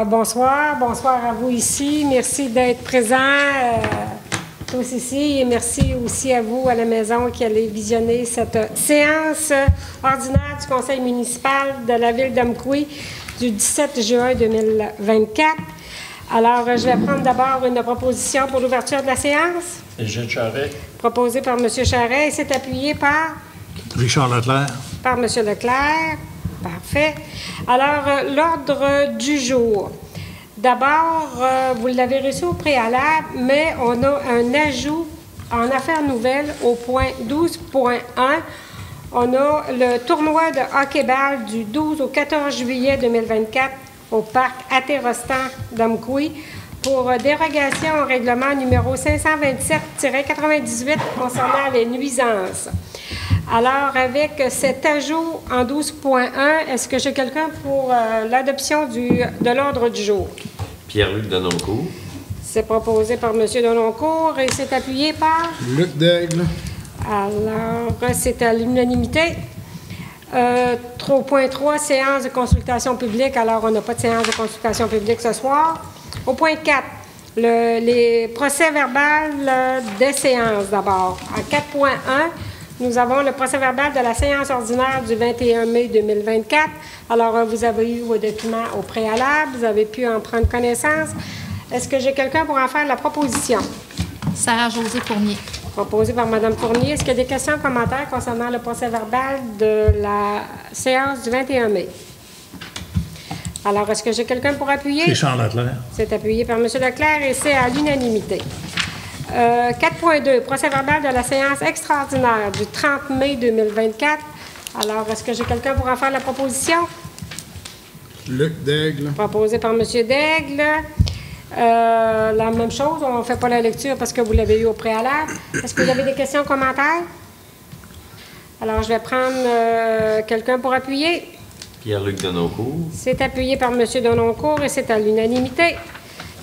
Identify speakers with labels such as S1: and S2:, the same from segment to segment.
S1: Bonsoir à vous ici. Merci d'être présents tous ici et merci aussi à vous à la maison qui allez visionner cette séance ordinaire du Conseil municipal de la ville d'Amqui du 17 juin 2024. Alors, je vais prendre d'abord une proposition pour l'ouverture de la séance.
S2: Gilles Charret.
S1: Proposé par M. Charret et c'est appuyé par?
S3: Richard Leclerc.
S1: Par M. Leclerc. Parfait. Alors, l'ordre du jour. D'abord, vous l'avez reçu au préalable, mais on a un ajout en affaires nouvelles au point 12.1. On a le tournoi de hockey-ball du 12 au 14 juillet 2024 au parc Atterostan d'Amqui pour dérogation au règlement numéro 527-98 concernant les nuisances. Alors, avec cet ajout en 12.1, est-ce que j'ai quelqu'un pour l'adoption de l'ordre du jour?
S2: Pierre-Luc Denoncourt.
S1: C'est proposé par M. Denoncourt et c'est appuyé par?
S3: Luc Daigle.
S1: Alors, c'est à l'unanimité. 3.3, séance de consultation publique. Alors, on n'a pas de séance de consultation publique ce soir. Au point 4, les procès-verbal des séances d'abord. En 4.1, nous avons le procès-verbal de la séance ordinaire du 21 mai 2024. Alors, vous avez eu vos documents au préalable, vous avez pu en prendre connaissance. Est-ce que j'ai quelqu'un pour en faire la proposition?
S4: Sarah-Josée Fournier.
S1: Proposé par Mme Fournier. Est-ce qu'il y a des questions ou commentaires concernant le procès-verbal de la séance du 21 mai? Alors, est-ce que j'ai quelqu'un pour appuyer?
S3: Richard Leclerc.
S1: C'est appuyé par M. Leclerc et c'est à l'unanimité. 4.2, procès-verbal de la séance extraordinaire du 30 mai 2024. Alors, est-ce que j'ai quelqu'un pour en faire la proposition?
S3: Luc Daigle.
S1: Proposé par M. Daigle. La même chose, on ne fait pas la lecture parce que vous l'avez eu au préalable. Est-ce que vous avez des questions, commentaires? Alors, je vais prendre quelqu'un pour appuyer.
S2: Pierre-Luc Denoncourt.
S1: C'est appuyé par M. Denoncourt et c'est à l'unanimité.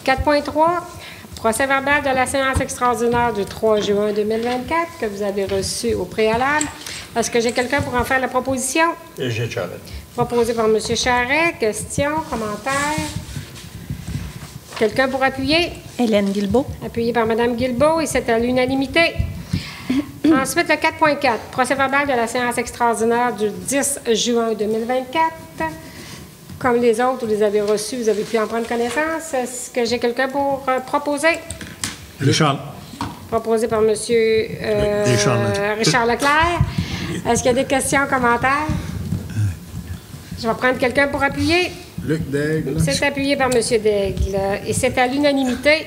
S1: 4.3, procès-verbal de la séance extraordinaire du 3 juin 2024 que vous avez reçu au préalable. Est-ce que j'ai quelqu'un pour en faire la proposition?
S2: Gilles Charret.
S1: Proposé par M. Charret. Questions, commentaires? Quelqu'un pour appuyer?
S4: Hélène Guilbeault.
S1: Appuyé par Mme Guilbeault et c'est à l'unanimité. Ensuite, le 4.4, procès-verbal de la séance extraordinaire du 10 juin 2024. Comme les autres, vous les avez reçus, vous avez pu en prendre connaissance. Est-ce que j'ai quelqu'un pour proposer?
S3: Richard.
S1: Proposé par M. Richard Leclerc. Est-ce qu'il y a des questions, commentaires? Je vais prendre quelqu'un pour appuyer.
S3: Luc Daigle.
S1: C'est appuyé par M. Daigle et c'est à l'unanimité.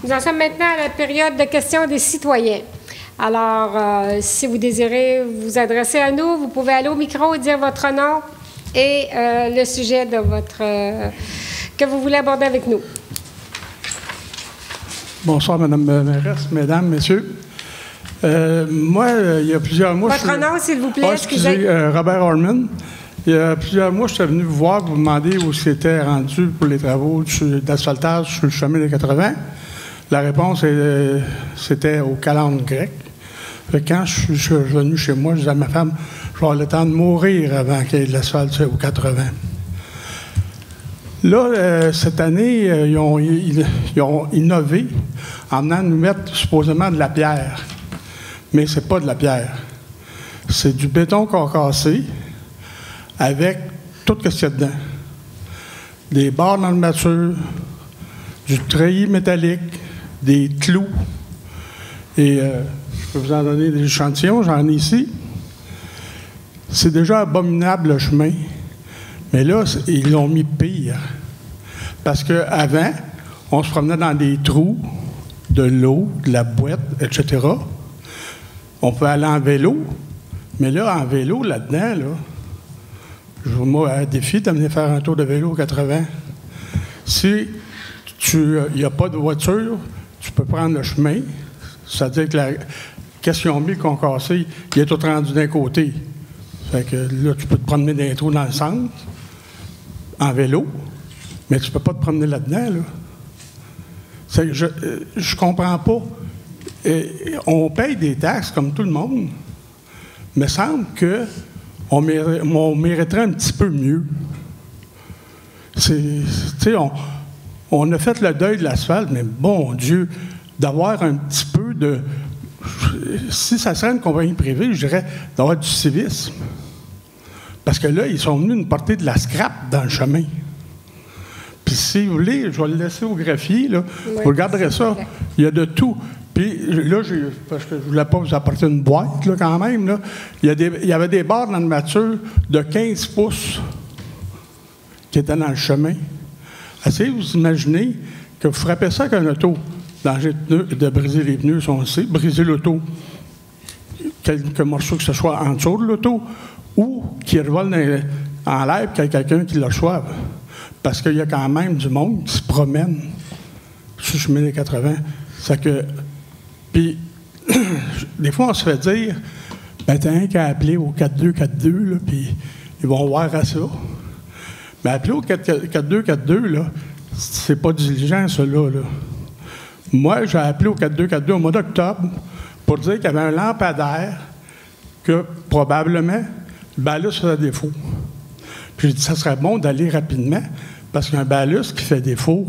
S1: Nous en sommes maintenant à la période de questions des citoyens. Alors, si vous désirez vous adresser à nous, vous pouvez aller au micro et dire votre nom et le sujet de que vous voulez aborder avec nous.
S5: Bonsoir, Mme la mairesse, Mesdames, Messieurs. Moi, il y a plusieurs mois...
S1: Votre nom, s'il vous plaît,
S5: excusez. Robert Orman. Il y a plusieurs mois, je suis venu vous voir pour vous demander où c'était rendu pour les travaux d'asphaltage sur le chemin des 80. La réponse, c'était au calendes grec. Quand je suis revenu chez moi, je disais à ma femme, je vais avoir le temps de mourir avant qu'il y ait de l'asphalte au 80. Là, cette année, ils ont innové en venant nous mettre supposément de la pierre. Mais c'est pas de la pierre. C'est du béton concassé avec tout ce qu'il y a dedans. Des barres d'armature, du treillis métallique, des clous. Et je peux vous en donner des échantillons, j'en ai ici. C'est déjà abominable le chemin. Mais là, ils l'ont mis pire. Parce qu'avant, on se promenait dans des trous, de l'eau, de la boîte, etc. On peut aller en vélo. Mais là, en vélo, là-dedans, là, je vous mets un défi d'amener faire un tour de vélo 80. Si il n'y a pas de voiture, tu peux prendre le chemin. C'est-à-dire que qu'est-ce qu'ils ont mis concassé, il est tout rendu d'un côté. Fait que là, tu peux te promener dans les trous dans le centre, en vélo, mais tu ne peux pas te promener là-dedans, là. Je comprends pas. On paye des taxes comme tout le monde, mais il semble qu'on mériterait un petit peu mieux. Tu sais, on a fait le deuil de l'asphalte, mais bon Dieu, d'avoir un petit peu de... Si ça serait une compagnie privée, je dirais d'avoir du civisme. Parce que là, ils sont venus nous porter de la scrap dans le chemin. Puis si vous voulez, je vais le laisser au greffier, là.
S1: Oui,
S5: Vous regarderez ça. Il y a de tout. Puis là, parce que je ne voulais pas vous apporter une boîte, là, quand même, là. Il y avait des barres d'armature de 15 pouces qui étaient dans le chemin. Essayez de vous imaginer que vous frappez ça avec un auto. Danger de briser les pneus, si on le sait. Briser l'auto. Quelques morceaux que ce soit en dessous de l'auto ou qui revolent en l'air et qu'il y a quelqu'un qui le reçoive. Parce qu'il y a quand même du monde qui se promène sur le chemin des 80. Puis, des fois, on se fait dire, ben, t'as un qu'à appeler au 4242, là, puis ils vont voir à ça. Mais appeler au 4242, là, c'est pas diligent, ça, là. Moi, j'ai appelé au 4242 au mois d'octobre pour dire qu'il y avait un lampadaire que, probablement, le balus faisait défaut. Puis j'ai dit, ça serait bon d'aller rapidement, parce qu'un balus qui fait défaut,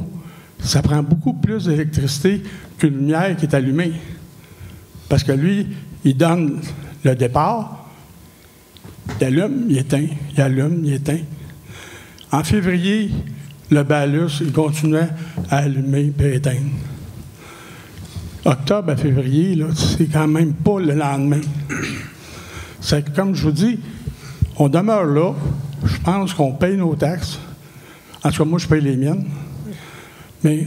S5: ça prend beaucoup plus d'électricité qu'une lumière qui est allumée. Parce que lui, il donne le départ, il allume, il éteint, il allume, il éteint. En février, le balus, il continuait à allumer et éteindre. Octobre à février, là, c'est quand même pas le lendemain. C'est que, comme je vous dis, on demeure là, je pense qu'on paye nos taxes. En tout cas, moi, je paye les miennes. Mais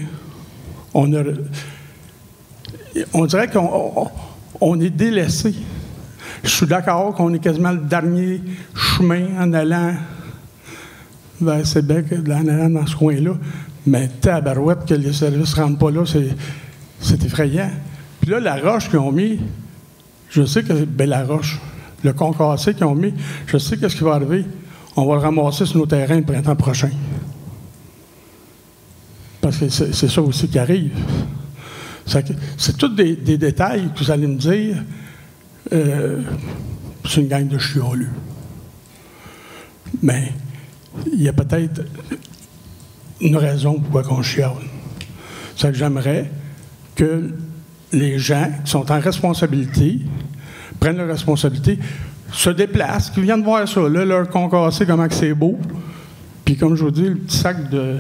S5: on dirait qu'on est délaissé. Je suis d'accord qu'on est quasiment le dernier chemin en allant vers Sébec, en allant dans ce coin-là. Mais tabarouette que les services ne rentrent pas là, c'est effrayant. Puis là, la roche qu'ils ont mis, je sais que... Ben, la roche, le concassé qu'ils ont mis, je sais qu'est-ce qui va arriver. On va le ramasser sur nos terrains le printemps prochain. Parce que c'est ça aussi qui arrive. C'est tous des détails que vous allez me dire. C'est une gang de chiolus. Mais il y a peut-être une raison pourquoi on chiale. C'est que j'aimerais que les gens qui sont en responsabilité prennent leur responsabilité, se déplacent, qu'ils viennent voir ça, là, leur concassé, comment c'est beau. Puis comme je vous dis, le petit sac de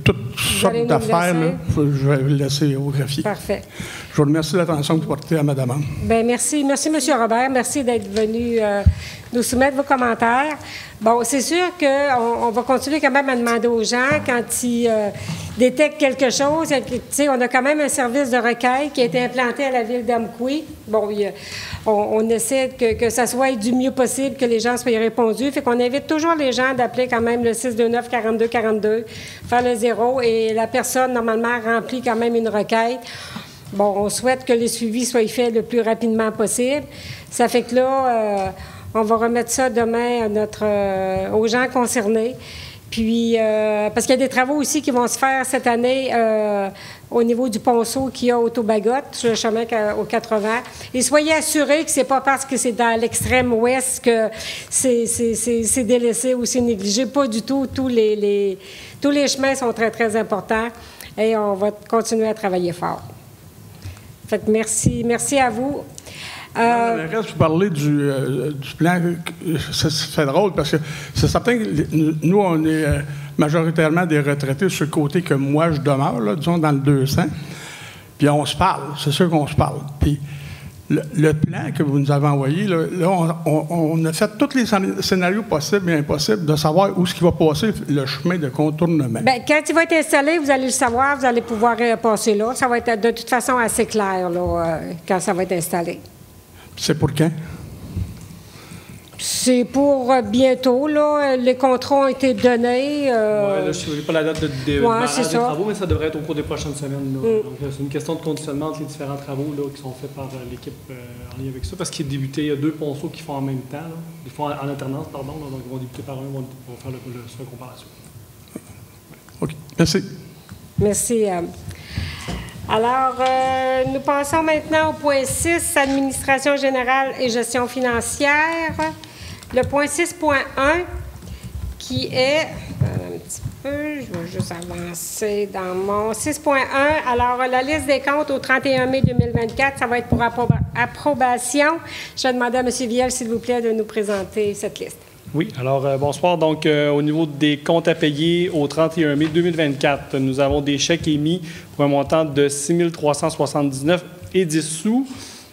S5: toutes sortes d'affaires, là, je vais le laisser au greffier.
S1: Parfait.
S5: Je vous remercie de l'attention que vous portez à ma demande.
S1: Bien, merci. Merci, M. Robert. Merci d'être venu nous soumettre vos commentaires. Bon, c'est sûr qu'on va continuer quand même à demander aux gens quand ils détectent quelque chose. Tu sais, on a quand même un service de recueil qui a été implanté à la ville d'Amqui. Bon, on essaie que ça soit du mieux possible, que les gens soient répondus. Fait qu'on invite toujours les gens d'appeler quand même le 629-4242, faire le 0, et la personne, normalement, remplit quand même une requête. Bon, on souhaite que le suivi soit fait le plus rapidement possible. Ça fait que là, on va remettre ça demain aux gens concernés. Puis, parce qu'il y a des travaux aussi qui vont se faire cette année au niveau du ponceau qu'il y a au Tobagotte, sur le chemin au 80. Et soyez assurés que c'est pas parce que c'est dans l'extrême ouest que c'est délaissé ou c'est négligé. Pas du tout. Tous les chemins sont très, très importants et on va continuer à travailler fort. Fait que merci à vous.
S5: Le reste, vous parlez du plan, c'est drôle parce que c'est certain que nous, on est majoritairement des retraités sur le côté que moi, je demeure, là, disons, dans le 200. Puis on se parle, c'est sûr qu'on se parle. Puis le plan que vous nous avez envoyé, là on a fait tous les scénarios possibles et impossibles de savoir où est-ce qu'il va passer le chemin de contournement.
S1: Bien, quand il va être installé, vous allez le savoir, vous allez pouvoir passer là. Ça va être de toute façon assez clair là, quand ça va être installé.
S5: C'est pour quand?
S6: C'est pour bientôt, là. Les contrats ont été donnés.
S7: Oui, là, je ne sais pas la date de démarrage des travaux, mais ça devrait être au cours des prochaines semaines. Là. Donc, c'est une question de conditionnement entre les différents travaux là, qui sont faits par l'équipe en lien avec ça. Parce qu'il y a deux ponceaux qui font en même temps. Là. Ils font en alternance, pardon. Là, donc, ils vont débuter par un, ils vont faire le second par la suite.
S5: OK. Merci.
S1: Merci. Alors, nous passons maintenant au point 6, administration générale et gestion financière. Le point 6.1, qui est... un petit peu. Je vais juste avancer dans mon 6.1. Alors, la liste des comptes au 31 mai 2024, ça va être pour approbation. Je vais demander à M. Viel, s'il vous plaît, de nous présenter cette liste.
S7: Oui, alors bonsoir. Donc, au niveau des comptes à payer au 31 mai 2024, nous avons des chèques émis pour un montant de 6 379,10 sous,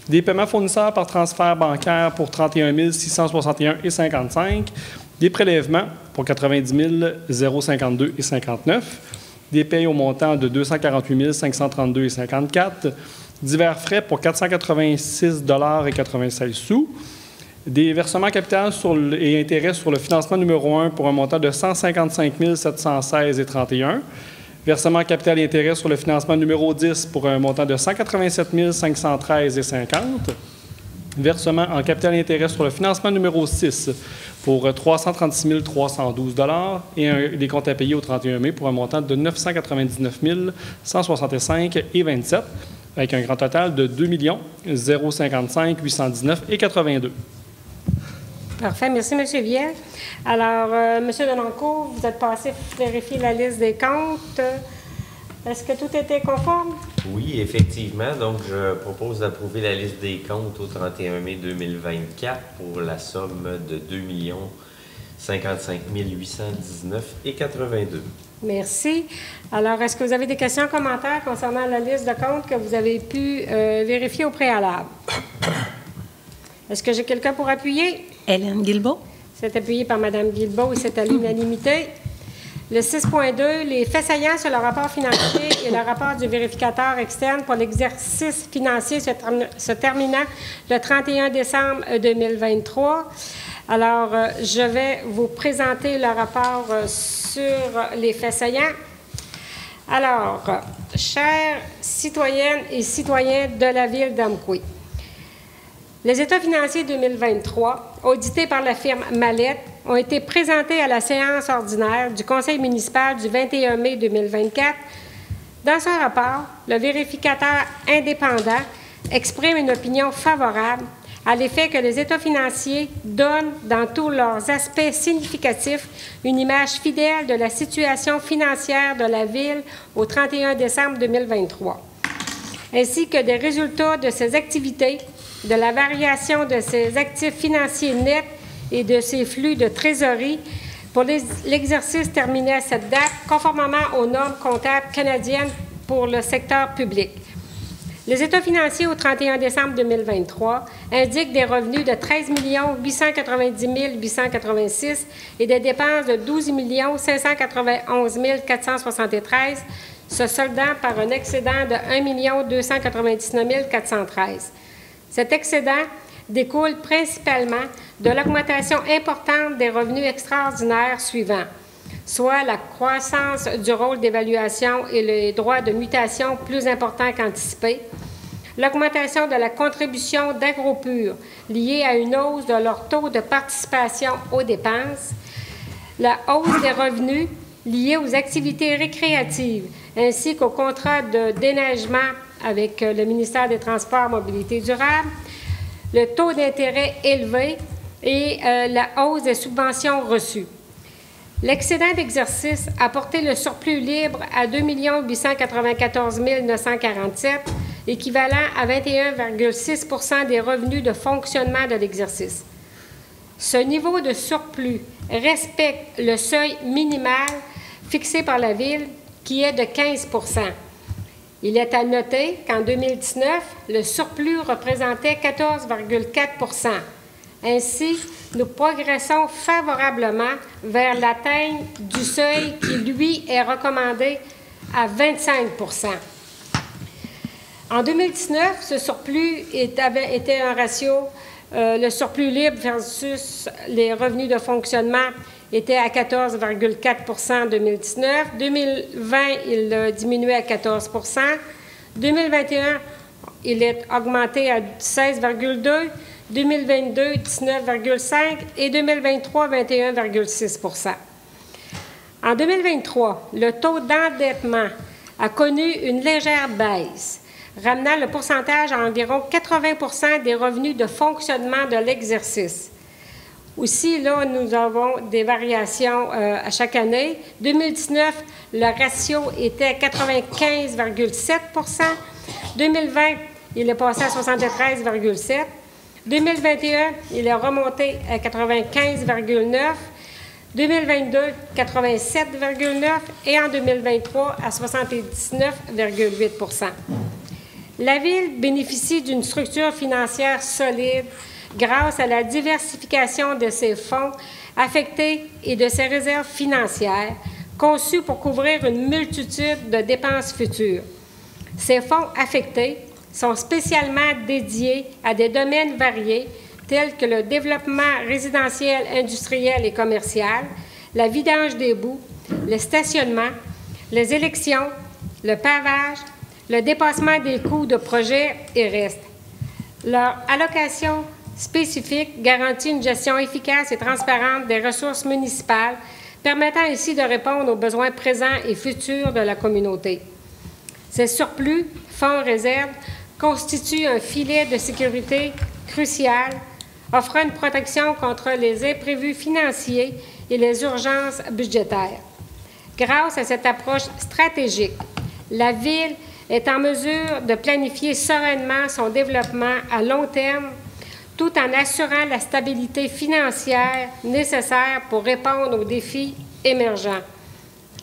S7: des paiements fournisseurs par transfert bancaire pour 31 661,55, des prélèvements pour 90 052,59, des payes au montant de 248 532,54, divers frais pour 486,96 sous, des versements capital et intérêts sur le financement numéro 1 pour un montant de 155 716,31, versement capital et intérêts sur le financement numéro 10 pour un montant de 187 513,50, versement en capital et intérêts sur le financement numéro 6 pour 336 312 et des comptes à payer au 31 mai pour un montant de 999 165,27 avec un grand total de 2 055 819,82.
S1: Parfait. Merci, M. Viel. Alors, M. Denoncourt, vous êtes passé vérifier la liste des comptes. Est-ce que tout était conforme?
S2: Oui, effectivement. Donc, je propose d'approuver la liste des comptes au 31 mai 2024 pour la somme de 2 55 819,82.
S1: Merci. Alors, est-ce que vous avez des questions, commentaires concernant la liste de comptes que vous avez pu vérifier au préalable? Est-ce que j'ai quelqu'un pour appuyer?
S4: Hélène Guilbeault.
S1: C'est appuyé par Mme Guilbeault et c'est à l'unanimité. Le 6.2, les faits saillants sur le rapport financier et le rapport du vérificateur externe pour l'exercice financier se terminant le 31 décembre 2023. Alors, je vais vous présenter le rapport sur les faits saillants. Alors, chères citoyennes et citoyens de la ville d'Amqui, les états financiers 2023, audités par la firme Mallette, ont été présentés à la séance ordinaire du Conseil municipal du 21 mai 2024. Dans son rapport, le vérificateur indépendant exprime une opinion favorable à l'effet que les états financiers donnent, dans tous leurs aspects significatifs, une image fidèle de la situation financière de la Ville au 31 décembre 2023, ainsi que des résultats de ses activités, de la variation de ses actifs financiers nets et de ses flux de trésorerie pour l'exercice terminé à cette date, conformément aux normes comptables canadiennes pour le secteur public. Les états financiers au 31 décembre 2023 indiquent des revenus de 13 890 886 et des dépenses de 12 591 473, se soldant par un excédent de 1 299 413. Cet excédent découle principalement de l'augmentation importante des revenus extraordinaires suivants, soit la croissance du rôle d'évaluation et les droits de mutation plus importants qu'anticipés, l'augmentation de la contribution d'AgroPure liée à une hausse de leur taux de participation aux dépenses, la hausse des revenus liés aux activités récréatives ainsi qu'au contrat de déneigement avec le ministère des Transports et Mobilité durable, le taux d'intérêt élevé et la hausse des subventions reçues. L'excédent d'exercice a porté le surplus libre à 2 894 947, équivalent à 21,6 des revenus de fonctionnement de l'exercice. Ce niveau de surplus respecte le seuil minimal fixé par la Ville, qui est de 15 %. Il est à noter qu'en 2019, le surplus représentait 14,4 %. Ainsi, nous progressons favorablement vers l'atteinte du seuil qui, lui, est recommandé à 25 %. En 2019, ce surplus était un ratio, le surplus libre versus les revenus de fonctionnement était à 14,4 % en 2019. 2020, il a diminué à 14 %. 2021, il est augmenté à 16,2 %. 2022, 19,5 % et 2023, 21,6 %. En 2023, le taux d'endettement a connu une légère baisse, ramenant le pourcentage à environ 80 % des revenus de fonctionnement de l'exercice. Aussi, là, nous avons des variations à chaque année. 2019, le ratio était 95,7 %. 2020, il est passé à 73,7 %. 2021, il est remonté à 95,9 %. 2022, 87,9 % et en 2023, à 79,8 %. La Ville bénéficie d'une structure financière solide grâce à la diversification de ses fonds affectés et de ses réserves financières conçues pour couvrir une multitude de dépenses futures. Ces fonds affectés sont spécialement dédiés à des domaines variés tels que le développement résidentiel, industriel et commercial, la vidange des boues, le stationnement, les élections, le pavage, le dépassement des coûts de projets et restes. Leur allocation spécifique garantit une gestion efficace et transparente des ressources municipales, permettant ainsi de répondre aux besoins présents et futurs de la communauté. Ces surplus, fonds réserves, constituent un filet de sécurité crucial, offrant une protection contre les imprévus financiers et les urgences budgétaires. Grâce à cette approche stratégique, la Ville est en mesure de planifier sereinement son développement à long terme, tout en assurant la stabilité financière nécessaire pour répondre aux défis émergents.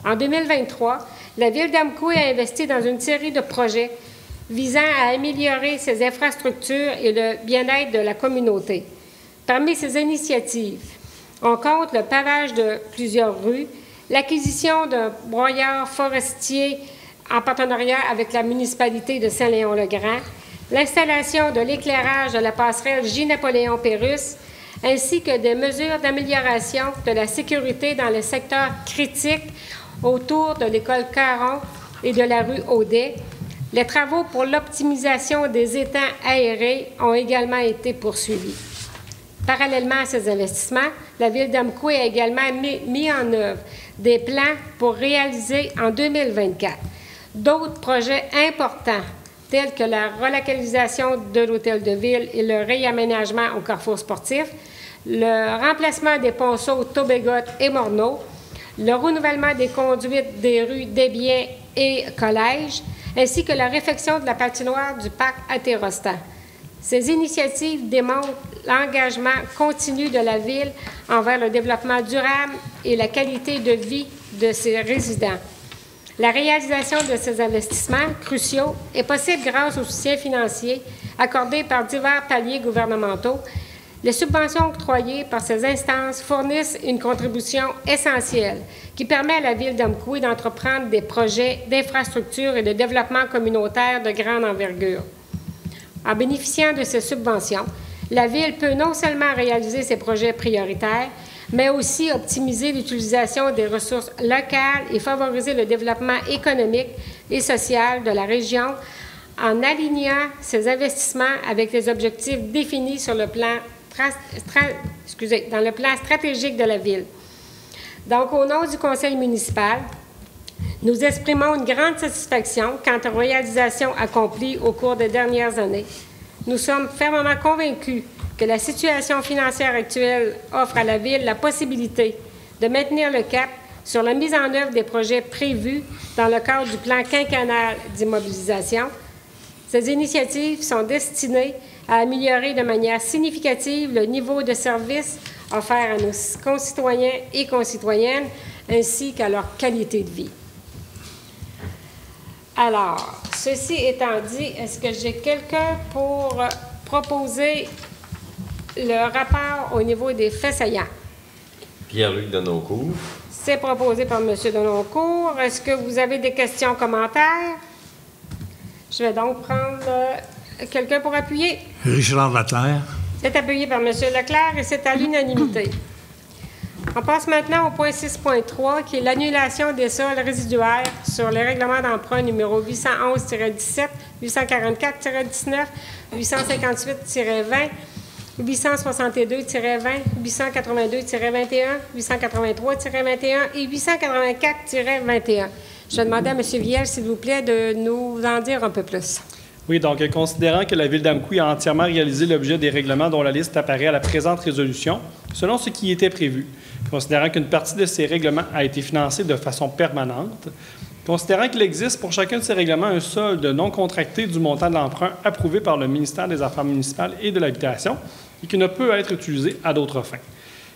S1: En 2023, la Ville d'Amqui a investi dans une série de projets visant à améliorer ses infrastructures et le bien-être de la communauté. Parmi ces initiatives, on compte le pavage de plusieurs rues, l'acquisition d'un broyeur forestier en partenariat avec la municipalité de Saint-Léon-le-Grand, l'installation de l'éclairage de la passerelle J-Napoléon-Pérusse, ainsi que des mesures d'amélioration de la sécurité dans les secteurs critiques autour de l'école Caron et de la rue Audet. Les travaux pour l'optimisation des étangs aérés ont également été poursuivis. Parallèlement à ces investissements, la Ville d'Amqui a également mis en œuvre des plans pour réaliser en 2024 d'autres projets importants, tels que la relocalisation de l'hôtel de ville et le réaménagement au carrefour sportif, le remplacement des ponceaux Taubegotte et Morneau, le renouvellement des conduites des rues Desbiens et Collège, ainsi que la réfection de la patinoire du parc Atérostan. Ces initiatives démontrent l'engagement continu de la Ville envers le développement durable et la qualité de vie de ses résidents. La réalisation de ces investissements cruciaux est possible grâce au soutien financier accordé par divers paliers gouvernementaux. Les subventions octroyées par ces instances fournissent une contribution essentielle qui permet à la Ville d'Amqui d'entreprendre des projets d'infrastructure et de développement communautaire de grande envergure. En bénéficiant de ces subventions, la Ville peut non seulement réaliser ses projets prioritaires, mais aussi optimiser l'utilisation des ressources locales et favoriser le développement économique et social de la région en alignant ses investissements avec les objectifs définis sur le plan dans le plan stratégique de la Ville. Donc, au nom du Conseil municipal, nous exprimons une grande satisfaction quant aux réalisations accomplies au cours des dernières années. Nous sommes fermement convaincus que la situation financière actuelle offre à la Ville la possibilité de maintenir le cap sur la mise en œuvre des projets prévus dans le cadre du plan quinquennal d'immobilisation. Ces initiatives sont destinées à améliorer de manière significative le niveau de service offert à nos concitoyens et concitoyennes, ainsi qu'à leur qualité de vie. Alors, ceci étant dit, est-ce que j'ai quelqu'un pour proposer le rapport au niveau des faits saillants?
S2: Pierre-Luc Denoncourt.
S1: C'est proposé par M. Denoncourt. Est-ce que vous avez des questions, commentaires? Je vais donc prendre quelqu'un pour appuyer.
S8: Richard Leclerc.
S1: C'est appuyé par M. Leclerc et c'est à l'unanimité. On passe maintenant au point 6.3, qui est l'annulation des sols résiduaires sur les règlements d'emprunt numéro 811-17, 844-19, 858-20, 862-20, 882-21, 883-21 et 884-21. Je vais demander à M. Viel, s'il vous plaît, de nous en dire un peu plus.
S7: Oui, donc considérant que la Ville d'Amqui a entièrement réalisé l'objet des règlements dont la liste apparaît à la présente résolution, selon ce qui était prévu, considérant qu'une partie de ces règlements a été financée de façon permanente, considérant qu'il existe pour chacun de ces règlements un solde non contracté du montant de l'emprunt approuvé par le ministère des Affaires municipales et de l'Habitation et qui ne peut être utilisé à d'autres fins.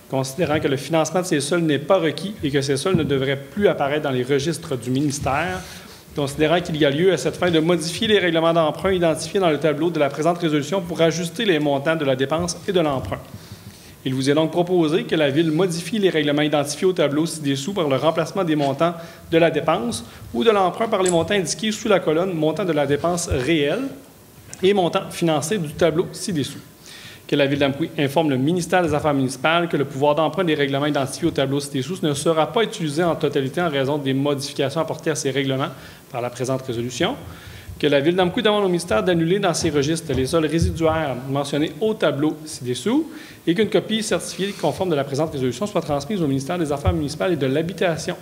S7: Considérant que le financement de ces soldes n'est pas requis et que ces soldes ne devraient plus apparaître dans les registres du ministère, considérant qu'il y a lieu à cette fin de modifier les règlements d'emprunt identifiés dans le tableau de la présente résolution pour ajuster les montants de la dépense et de l'emprunt. Il vous est donc proposé que la Ville modifie les règlements identifiés au tableau ci-dessous par le remplacement des montants de la dépense ou de l'emprunt par les montants indiqués sous la colonne « Montant de la dépense réelle » et « Montant financé » du tableau ci-dessous. Que la Ville d'Amqui informe le ministère des Affaires municipales que le pouvoir d'emprunt des règlements identifiés au tableau ci-dessous ne sera pas utilisé en totalité en raison des modifications apportées à ces règlements par la présente résolution. Que la Ville d'Amqui demande au ministère d'annuler dans ses registres les soldes résiduaires mentionnés au tableau ci-dessous et qu'une copie certifiée conforme de la présente résolution soit transmise au ministère des Affaires municipales et de l'Habitation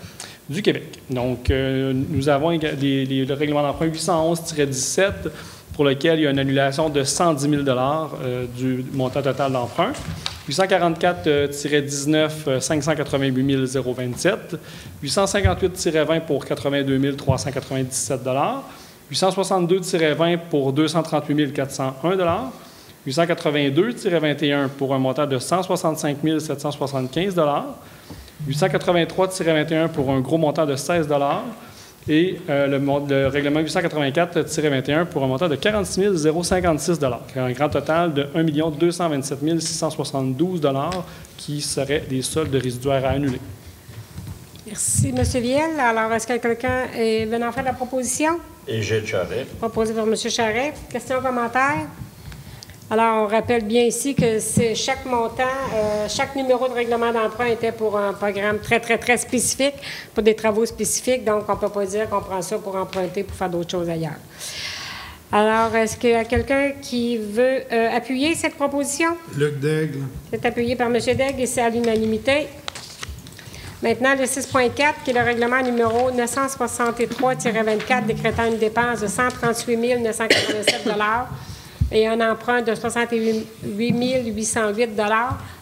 S7: du Québec. Donc, nous avons le règlement d'emprunt 811-17 pour lequel il y a une annulation de 110 000 du montant total d'emprunt. 844-19, 588 027. 858-20 pour 82 397 862-20 pour 238 401 882-21 pour un montant de 165 775 883-21 pour un gros montant de 16 et le règlement 884-21 pour un montant de 46 056 un grand total de 1 227 672 qui seraient des soldes résiduaires à annuler.
S1: Merci, M. Viel. Alors, est-ce que quelqu'un est venant faire la proposition?
S8: Et Gilles Charret.
S1: Proposé par M. Charret. Questions, commentaires? Alors, on rappelle bien ici que chaque montant, chaque numéro de règlement d'emprunt était pour un programme très, très, très spécifique, pour des travaux spécifiques. Donc, on ne peut pas dire qu'on prend ça pour emprunter pour faire d'autres choses ailleurs. Alors, est-ce qu'il y a quelqu'un qui veut appuyer cette proposition?
S3: Luc Daigle.
S1: C'est appuyé par M. Daigle et c'est à l'unanimité. Maintenant, le 6.4, qui est le règlement numéro 963-24 décrétant une dépense de 138 987 et un emprunt de 68 808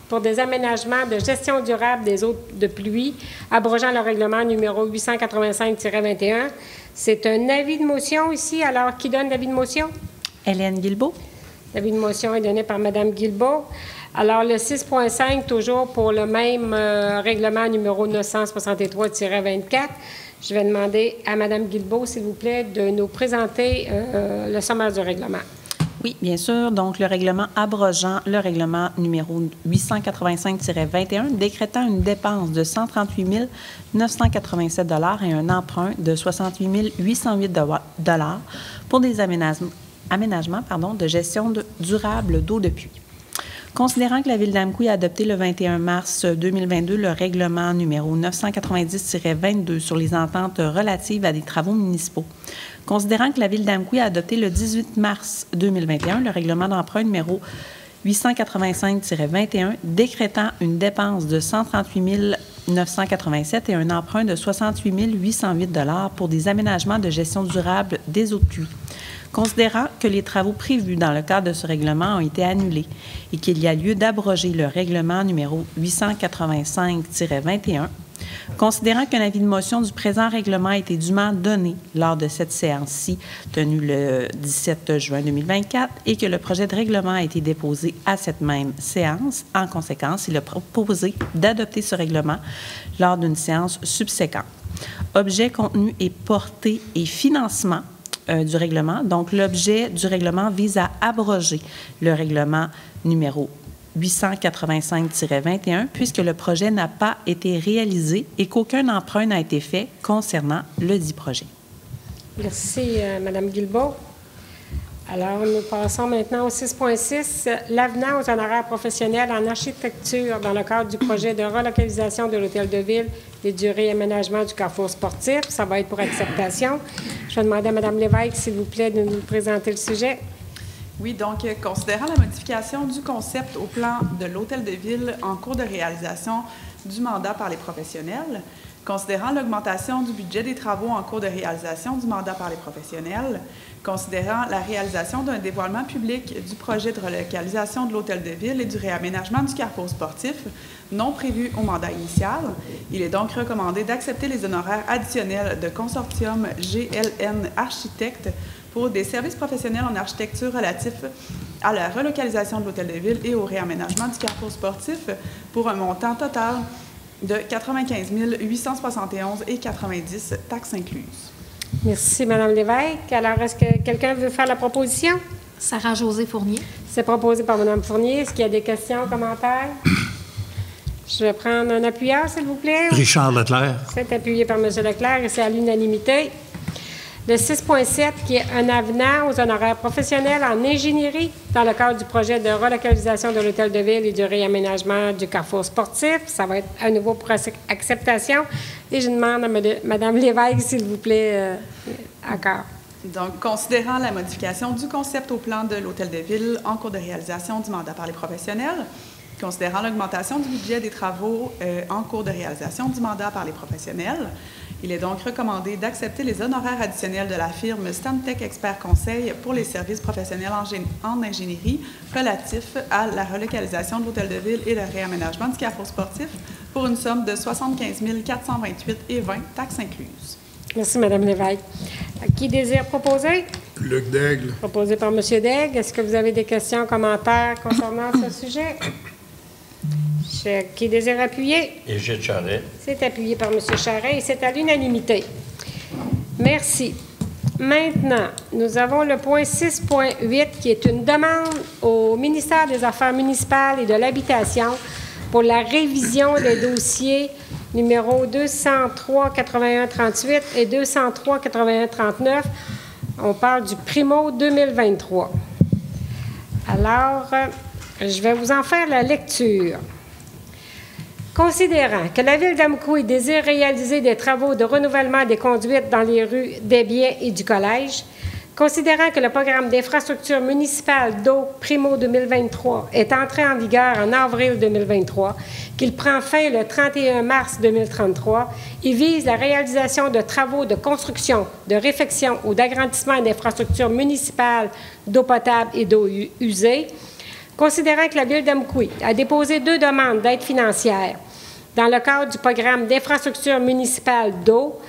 S1: pour des aménagements de gestion durable des eaux de pluie, abrogeant le règlement numéro 885-21. C'est un avis de motion ici. Alors, qui donne l'avis de motion?
S4: Hélène Guilbeault.
S1: L'avis de motion est donné par Mme Guilbeault. Alors, le 6.5, toujours pour le même règlement numéro 963-24, je vais demander à Mme Guilbeault, s'il vous plaît, de nous présenter le sommaire du règlement.
S4: Oui, bien sûr. Donc, le règlement abrogeant le règlement numéro 885-21, décrétant une dépense de 138 987 et un emprunt de 68 808 pour des aménagements de gestion durable d'eau de pluie. Considérant que la Ville d'Amqui a adopté le 21 mars 2022 le règlement numéro 990-22 sur les ententes relatives à des travaux municipaux, considérant que la Ville d'Amqui a adopté le 18 mars 2021 le règlement d'emprunt numéro 885-21 décrétant une dépense de 138 987 et un emprunt de 68 808 pour des aménagements de gestion durable des eaux de pluie. Considérant que les travaux prévus dans le cadre de ce règlement ont été annulés et qu'il y a lieu d'abroger le règlement numéro 885-21, considérant qu'un avis de motion du présent règlement a été dûment donné lors de cette séance-ci, tenue le 17 juin 2024, et que le projet de règlement a été déposé à cette même séance, en conséquence, il est proposé d'adopter ce règlement lors d'une séance subséquente. Objet, contenu et portée et financement du règlement. Donc, l'objet du règlement vise à abroger le règlement numéro 885-21 puisque le projet n'a pas été réalisé et qu'aucun emprunt n'a été fait concernant le dit projet.
S1: Merci, Mme Guilbeault. Alors, nous passons maintenant au 6.6, l'avenant aux honoraires professionnels en architecture dans le cadre du projet de relocalisation de l'Hôtel de Ville et du réaménagement du carrefour sportif. Ça va être pour acceptation. Je vais demander à Mme Lévesque, s'il vous plaît, de nous présenter le sujet.
S9: Oui, donc, considérant la modification du concept au plan de l'Hôtel de Ville en cours de réalisation du mandat par les professionnels, Considérant l'augmentation du budget des travaux en cours de réalisation du mandat par les professionnels, considérant la réalisation d'un dévoilement public du projet de relocalisation de l'Hôtel de Ville et du réaménagement du carrefour sportif non prévu au mandat initial, il est donc recommandé d'accepter les honoraires additionnels de consortium GLN Architectes pour des services professionnels en architecture relatifs à la relocalisation de l'Hôtel de Ville et au réaménagement du carrefour sportif pour un montant total de 95 871,90 taxes incluses.
S1: Merci, Mme Lévesque. Alors, est-ce que quelqu'un veut faire la proposition?
S8: Sarah-Josée Fournier.
S1: C'est proposé par Mme Fournier. Est-ce qu'il y a des questions, commentaires? Je vais prendre un appuyeur, s'il vous plaît.
S3: Richard Leclerc.
S1: C'est appuyé par M. Leclerc et c'est à l'unanimité. Le 6.7, qui est un avenant aux honoraires professionnels en ingénierie dans le cadre du projet de relocalisation de l'Hôtel de Ville et du réaménagement du carrefour sportif. Ça va être à nouveau pour acceptation. Et je demande à Mme Lévesque, s'il vous plaît, accord.
S9: Donc, considérant la modification du concept au plan de l'Hôtel de Ville en cours de réalisation du mandat par les professionnels, considérant l'augmentation du budget des travaux en cours de réalisation du mandat par les professionnels, il est donc recommandé d'accepter les honoraires additionnels de la firme Stantec Expert Conseil pour les services professionnels en ingénierie relatifs à la relocalisation de l'Hôtel de Ville et le réaménagement du carrefour sportif pour une somme de 75 428,20 taxes incluses.
S1: Merci, Mme Lévesque. Qui désire proposer?
S3: Luc Daigle.
S1: Proposé par M. Daigle. Est-ce que vous avez des questions, commentaires concernant ce sujet? Qui désire appuyer?
S2: Égide Charret.
S1: C'est appuyé par M. Charret et c'est à l'unanimité. Merci. Maintenant, nous avons le point 6.8 qui est une demande au ministère des Affaires municipales et de l'Habitation pour la révision des dossiers numéro 203-81-38 et 203-81-39. On parle du Primo 2023. Alors, je vais vous en faire la lecture. Considérant que la Ville d'Amqui désire réaliser des travaux de renouvellement des conduites dans les rues des Biens et du Collège, considérant que le programme d'infrastructure municipale d'eau Primo 2023 est entré en vigueur en avril 2023, qu'il prend fin le 31 mars 2033 et vise la réalisation de travaux de construction, de réfection ou d'agrandissement d'infrastructures municipales d'eau potable et d'eau usée, considérant que la Ville d'Amqui a déposé 2 demandes d'aide financière dans le cadre du programme d'infrastructure municipale d'eau,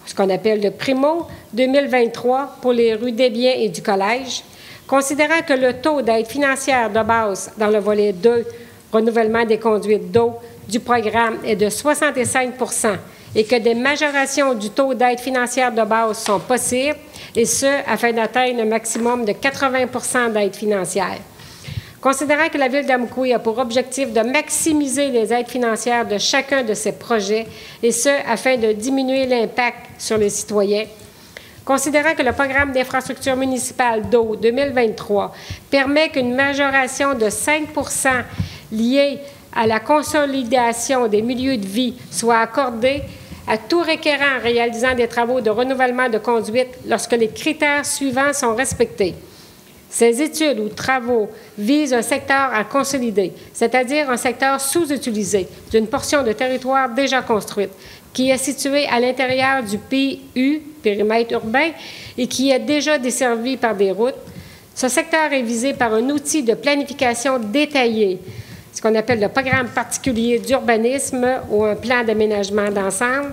S1: ce qu'on appelle le Primo 2023 pour les rues des Biens et du Collège, considérant que le taux d'aide financière de base dans le volet 2, renouvellement des conduites d'eau, du programme est de 65 % et que des majorations du taux d'aide financière de base sont possibles, et ce, afin d'atteindre un maximum de 80 % d'aide financière. Considérant que la Ville d'Amqui a pour objectif de maximiser les aides financières de chacun de ses projets, et ce, afin de diminuer l'impact sur les citoyens. Considérant que le programme d'infrastructure municipale d'eau 2023 permet qu'une majoration de 5 % liée à la consolidation des milieux de vie soit accordée à tout requérant réalisant des travaux de renouvellement de conduite lorsque les critères suivants sont respectés. Ces études ou travaux visent un secteur à consolider, c'est-à-dire un secteur sous-utilisé d'une portion de territoire déjà construite, qui est situé à l'intérieur du PU, périmètre urbain, et qui est déjà desservi par des routes. Ce secteur est visé par un outil de planification détaillé, ce qu'on appelle le programme particulier d'urbanisme ou un plan d'aménagement d'ensemble,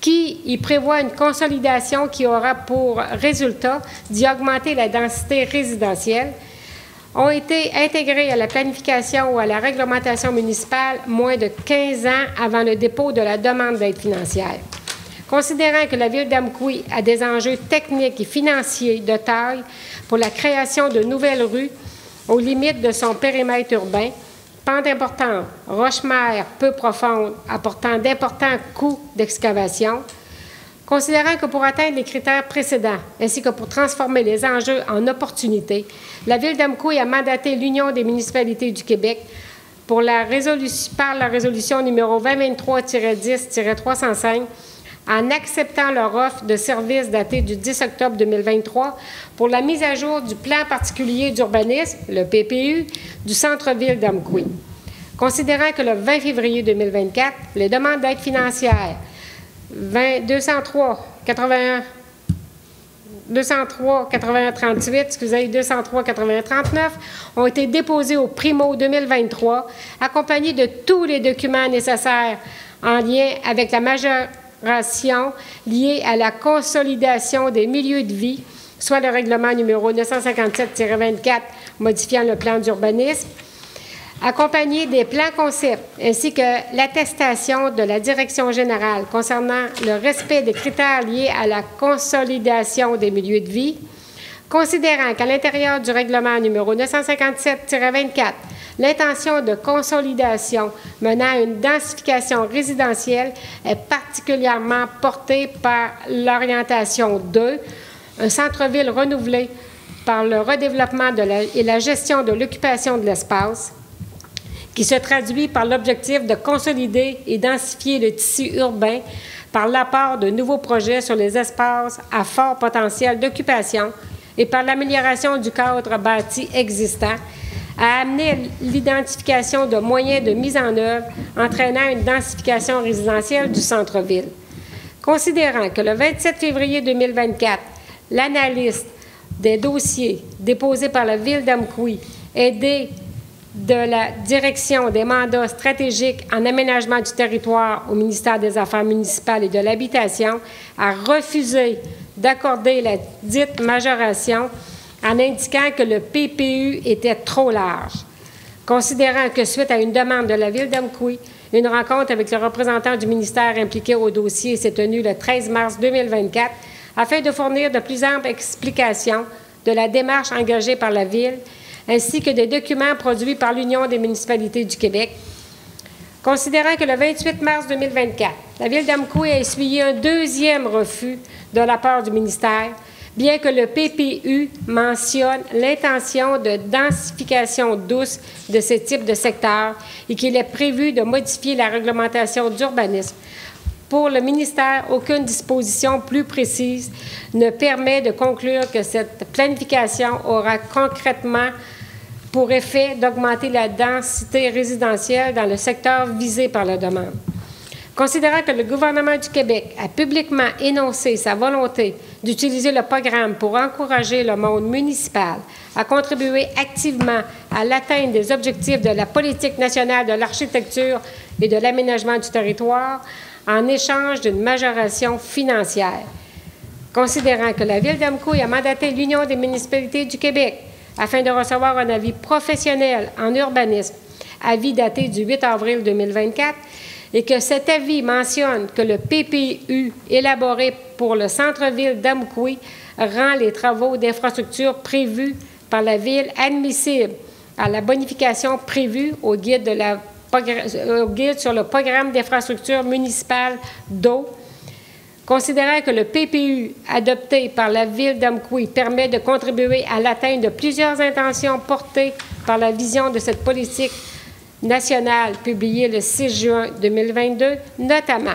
S1: qui y prévoit une consolidation qui aura pour résultat d'y augmenter la densité résidentielle, ont été intégrés à la planification ou à la réglementation municipale moins de 15 ans avant le dépôt de la demande d'aide financière. Considérant que la Ville d'Amqui a des enjeux techniques et financiers de taille pour la création de nouvelles rues aux limites de son périmètre urbain, pente importante, roche-mère peu profonde, apportant d'importants coûts d'excavation, considérant que pour atteindre les critères précédents, ainsi que pour transformer les enjeux en opportunités, la Ville d'Amqui a mandaté l'Union des municipalités du Québec par la résolution numéro 2023-10-305 en acceptant leur offre de service datée du 10 octobre 2023 pour la mise à jour du plan particulier d'urbanisme, le PPU, du centre-ville d'Amqui. Considérant que le 20 février 2024, les demandes d'aide financière 203, 81, 203, 81, 38, excusez, 203, 81, 39 ont été déposés au Primo 2023, accompagnés de tous les documents nécessaires en lien avec la majoration liée à la consolidation des milieux de vie, soit le règlement numéro 957-24 modifiant le plan d'urbanisme, accompagné des plans concepts ainsi que l'attestation de la direction générale concernant le respect des critères liés à la consolidation des milieux de vie, considérant qu'à l'intérieur du règlement numéro 957-24, l'intention de consolidation menant à une densification résidentielle est particulièrement portée par l'orientation 2, un centre-ville renouvelé par le redéveloppement et la gestion de l'occupation de l'espace, qui se traduit par l'objectif de consolider et densifier le tissu urbain par l'apport de nouveaux projets sur les espaces à fort potentiel d'occupation et par l'amélioration du cadre bâti existant, à amener l'identification de moyens de mise en œuvre entraînant une densification résidentielle du centre-ville. Considérant que le 27 février 2024, l'analyste des dossiers déposés par la Ville d'Amqui, aidé de la direction des mandats stratégiques en aménagement du territoire au ministère des Affaires municipales et de l'Habitation, a refusé d'accorder la dite majoration en indiquant que le PPU était trop large. Considérant que suite à une demande de la Ville d'Amqui, une rencontre avec le représentant du ministère impliqué au dossier s'est tenue le 13 mars 2024 afin de fournir de plus amples explications de la démarche engagée par la Ville ainsi que des documents produits par l'Union des municipalités du Québec. Considérant que le 28 mars 2024, la Ville d'Amqui a essuyé un deuxième refus de la part du ministère, bien que le PPU mentionne l'intention de densification douce de ce type de secteur et qu'il est prévu de modifier la réglementation d'urbanisme. Pour le ministère, aucune disposition plus précise ne permet de conclure que cette planification aura concrètement pour effet d'augmenter la densité résidentielle dans le secteur visé par la demande. Considérant que le gouvernement du Québec a publiquement énoncé sa volonté d'utiliser le programme pour encourager le monde municipal à contribuer activement à l'atteinte des objectifs de la politique nationale de l'architecture et de l'aménagement du territoire en échange d'une majoration financière. Considérant que la Ville d'Amqui a mandaté l'Union des municipalités du Québec afin de recevoir un avis professionnel en urbanisme, avis daté du 8 avril 2024, et que cet avis mentionne que le PPU élaboré pour le centre-ville d'Amqui rend les travaux d'infrastructure prévus par la Ville admissibles à la bonification prévue au guide sur le programme d'infrastructure municipale d'eau. Considérant que le PPU adopté par la Ville d'Amqui permet de contribuer à l'atteinte de plusieurs intentions portées par la vision de cette politique nationale publiée le 6 juin 2022, notamment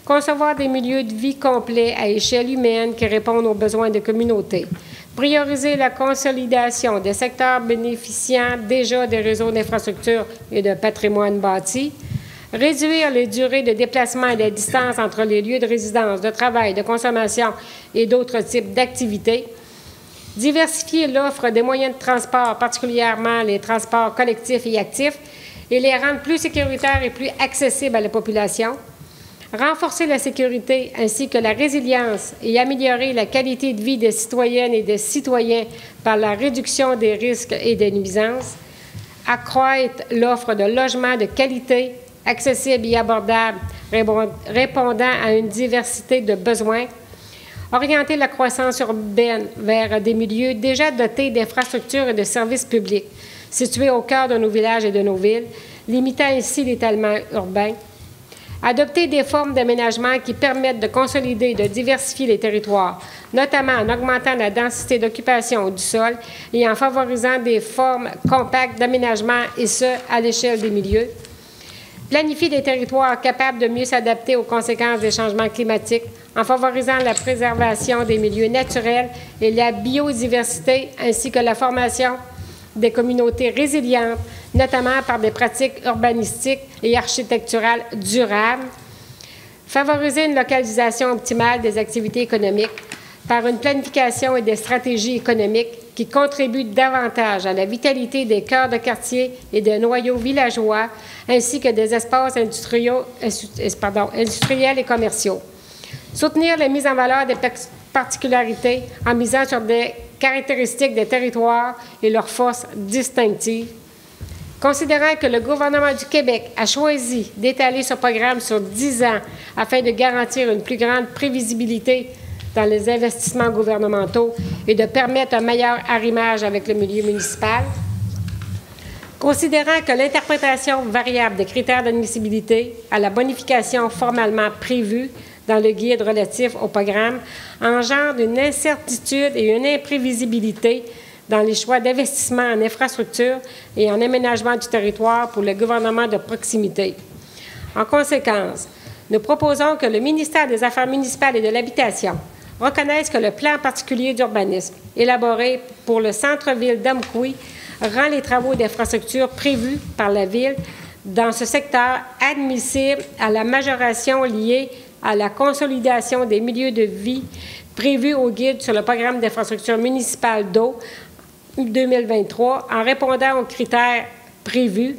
S1: concevoir des milieux de vie complets à échelle humaine qui répondent aux besoins des communautés, prioriser la consolidation des secteurs bénéficiant déjà des réseaux d'infrastructures et de patrimoine bâti, réduire les durées de déplacement et les distances entre les lieux de résidence, de travail, de consommation et d'autres types d'activités, diversifier l'offre des moyens de transport, particulièrement les transports collectifs et actifs, et les rendre plus sécuritaires et plus accessibles à la population, renforcer la sécurité ainsi que la résilience et améliorer la qualité de vie des citoyennes et des citoyens par la réduction des risques et des nuisances, accroître l'offre de logements de qualité, accessibles et abordables, répondant à une diversité de besoins, orienter la croissance urbaine vers des milieux déjà dotés d'infrastructures et de services publics, situés au cœur de nos villages et de nos villes, limitant ainsi l'étalement urbain, adopter des formes d'aménagement qui permettent de consolider et de diversifier les territoires, notamment en augmentant la densité d'occupation du sol et en favorisant des formes compactes d'aménagement, et ce, à l'échelle des milieux, planifier des territoires capables de mieux s'adapter aux conséquences des changements climatiques en favorisant la préservation des milieux naturels et la biodiversité, ainsi que la formation des communautés résilientes, notamment par des pratiques urbanistiques et architecturales durables. Favoriser une localisation optimale des activités économiques par une planification et des stratégies économiques qui contribuent davantage à la vitalité des cœurs de quartier et des noyaux villageois, ainsi que des espaces industriels et commerciaux. Soutenir la mise en valeur des particularités en misant sur des caractéristiques des territoires et leurs forces distinctives. Considérant que le gouvernement du Québec a choisi d'étaler ce programme sur 10 ans afin de garantir une plus grande prévisibilité dans les investissements gouvernementaux et de permettre un meilleur arrimage avec le milieu municipal. Considérant que l'interprétation variable des critères d'admissibilité à la bonification formellement prévue dans le guide relatif au programme engendre une incertitude et une imprévisibilité dans les choix d'investissement en infrastructure et en aménagement du territoire pour le gouvernement de proximité. En conséquence, nous proposons que le ministère des Affaires municipales et de l'Habitation reconnaisse que le plan particulier d'urbanisme élaboré pour le centre-ville d'Amqui rend les travaux d'infrastructure prévus par la Ville dans ce secteur admissibles à la majoration liée à la consolidation des milieux de vie prévus au guide sur le programme d'infrastructure municipale d'eau 2023 en répondant aux critères prévus,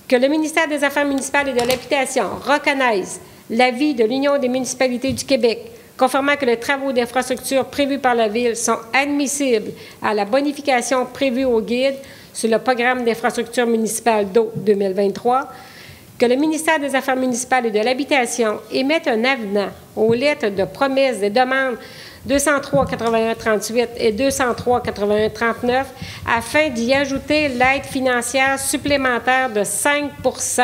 S1: que le ministère des Affaires municipales et de l'Habitation reconnaisse l'avis de l'Union des municipalités du Québec confirmant que les travaux d'infrastructure prévus par la Ville sont admissibles à la bonification prévue au guide sur le programme d'infrastructure municipale d'eau 2023, que le ministère des Affaires municipales et de l'Habitation émette un avenant aux lettres de promesse des demandes 203-81-38 et 203-81-39 afin d'y ajouter l'aide financière supplémentaire de 5 %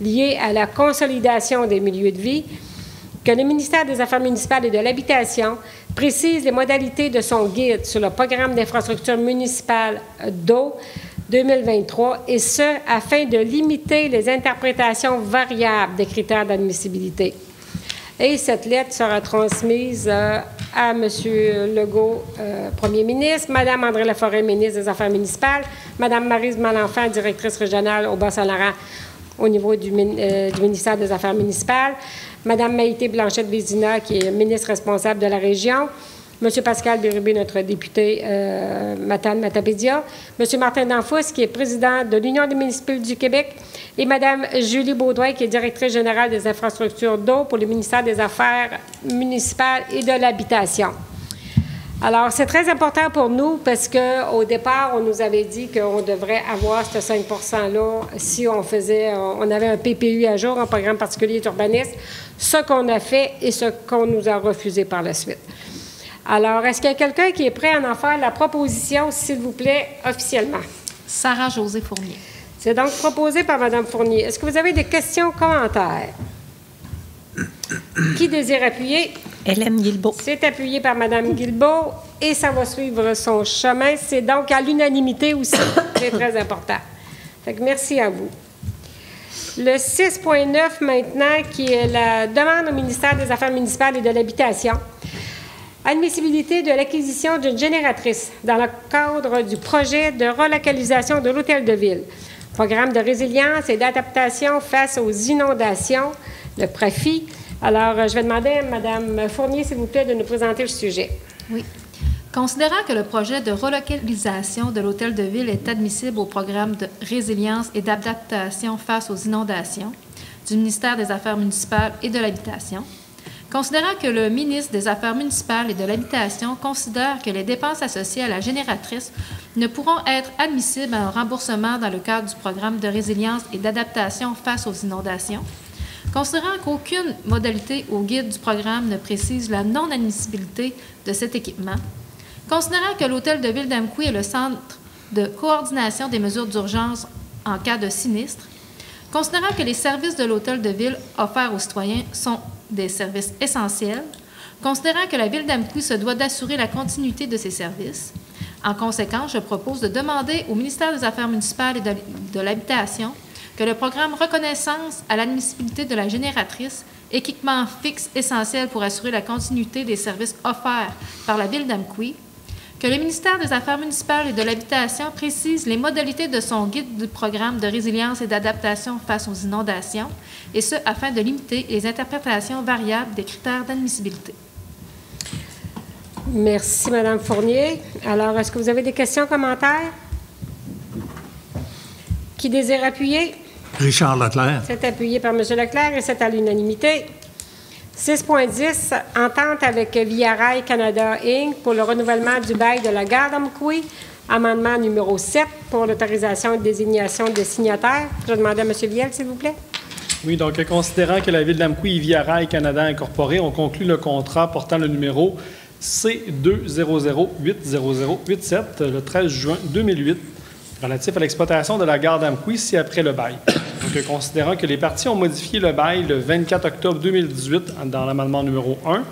S1: liée à la consolidation des milieux de vie, que le ministère des Affaires municipales et de l'Habitation précise les modalités de son guide sur le programme d'infrastructure municipale d'eau 2023, et ce, afin de limiter les interprétations variables des critères d'admissibilité. Et cette lettre sera transmise à M. Legault, Premier ministre, Mme André Laforêt, ministre des Affaires municipales, Mme Maryse Malenfant, directrice régionale au Bas-Saint-Laurent au niveau du ministère des Affaires municipales, Mme Maïté Blanchette-Vézina, qui est ministre responsable de la région, M. Pascal Bérubé, notre député Matane-Matapédia, M. Martin Danfous, qui est président de l'Union des municipalités du Québec, et Mme Julie Baudouin, qui est directrice générale des infrastructures d'eau pour le ministère des Affaires municipales et de l'Habitation. Alors, c'est très important pour nous parce qu'au départ, on nous avait dit qu'on devrait avoir ce 5 %-là si on avait un PPU à jour, un programme particulier d'urbanisme, ce qu'on a fait et ce qu'on nous a refusé par la suite. Alors, est-ce qu'il y a quelqu'un qui est prêt à en faire la proposition, s'il vous plaît, officiellement?
S8: Sarah-Josée Fournier.
S1: C'est donc proposé par Mme Fournier. Est-ce que vous avez des questions, commentaires? Qui désire appuyer?
S4: Hélène Guilbeault.
S1: C'est appuyé par Mme Guilbeault et ça va suivre son chemin. C'est donc à l'unanimité aussi. C'est très important. Fait que merci à vous. Le 6.9 maintenant, qui est la demande au ministère des Affaires municipales et de l'Habitation. Admissibilité de l'acquisition d'une génératrice dans le cadre du projet de relocalisation de l'hôtel de ville. Programme de résilience et d'adaptation face aux inondations, le PRAFI. Alors, je vais demander à Mme Fournier, s'il vous plaît, de nous présenter le sujet.
S8: Oui. Considérant que le projet de relocalisation de l'hôtel de ville est admissible au programme de résilience et d'adaptation face aux inondations du ministère des Affaires municipales et de l'Habitation, considérant que le ministre des Affaires municipales et de l'Habitation considère que les dépenses associées à la génératrice ne pourront être admissibles à un remboursement dans le cadre du programme de résilience et d'adaptation face aux inondations, considérant qu'aucune modalité au guide du programme ne précise la non-admissibilité de cet équipement, considérant que l'hôtel de ville d'Amqui est le centre de coordination des mesures d'urgence en cas de sinistre, considérant que les services de l'hôtel de ville offerts aux citoyens sont des services essentiels, considérant que la Ville d'Amqui se doit d'assurer la continuité de ces services. En conséquence, je propose de demander au ministère des Affaires municipales et de l'Habitation que le programme Reconnaissance à l'admissibilité de la génératrice, équipement fixe essentiel pour assurer la continuité des services offerts par la Ville d'Amqui, que le ministère des Affaires municipales et de l'Habitation précise les modalités de son guide du programme de résilience et d'adaptation face aux inondations, et ce, afin de limiter les interprétations variables des critères d'admissibilité.
S1: Merci, Mme Fournier. Alors, est-ce que vous avez des questions, commentaires? Qui désire appuyer?
S3: Richard Leclerc.
S1: C'est appuyé par M. Leclerc et c'est à l'unanimité. 6.10, entente avec Via Rail Canada Inc. pour le renouvellement du bail de la gare d'Amqui. Amendement numéro 7 pour l'autorisation et désignation des signataires. Je vais demander à M. Viel, s'il vous plaît.
S7: Oui, donc considérant que la Ville d'Amqui et Via Rail Canada Incorporé ont conclu le contrat portant le numéro C200-80087 le 13 juin 2008 relatif à l'exploitation de la gare d'Amqui ci-après le bail. Donc, considérant que les parties ont modifié le bail le 24 octobre 2018 dans l'amendement numéro 1,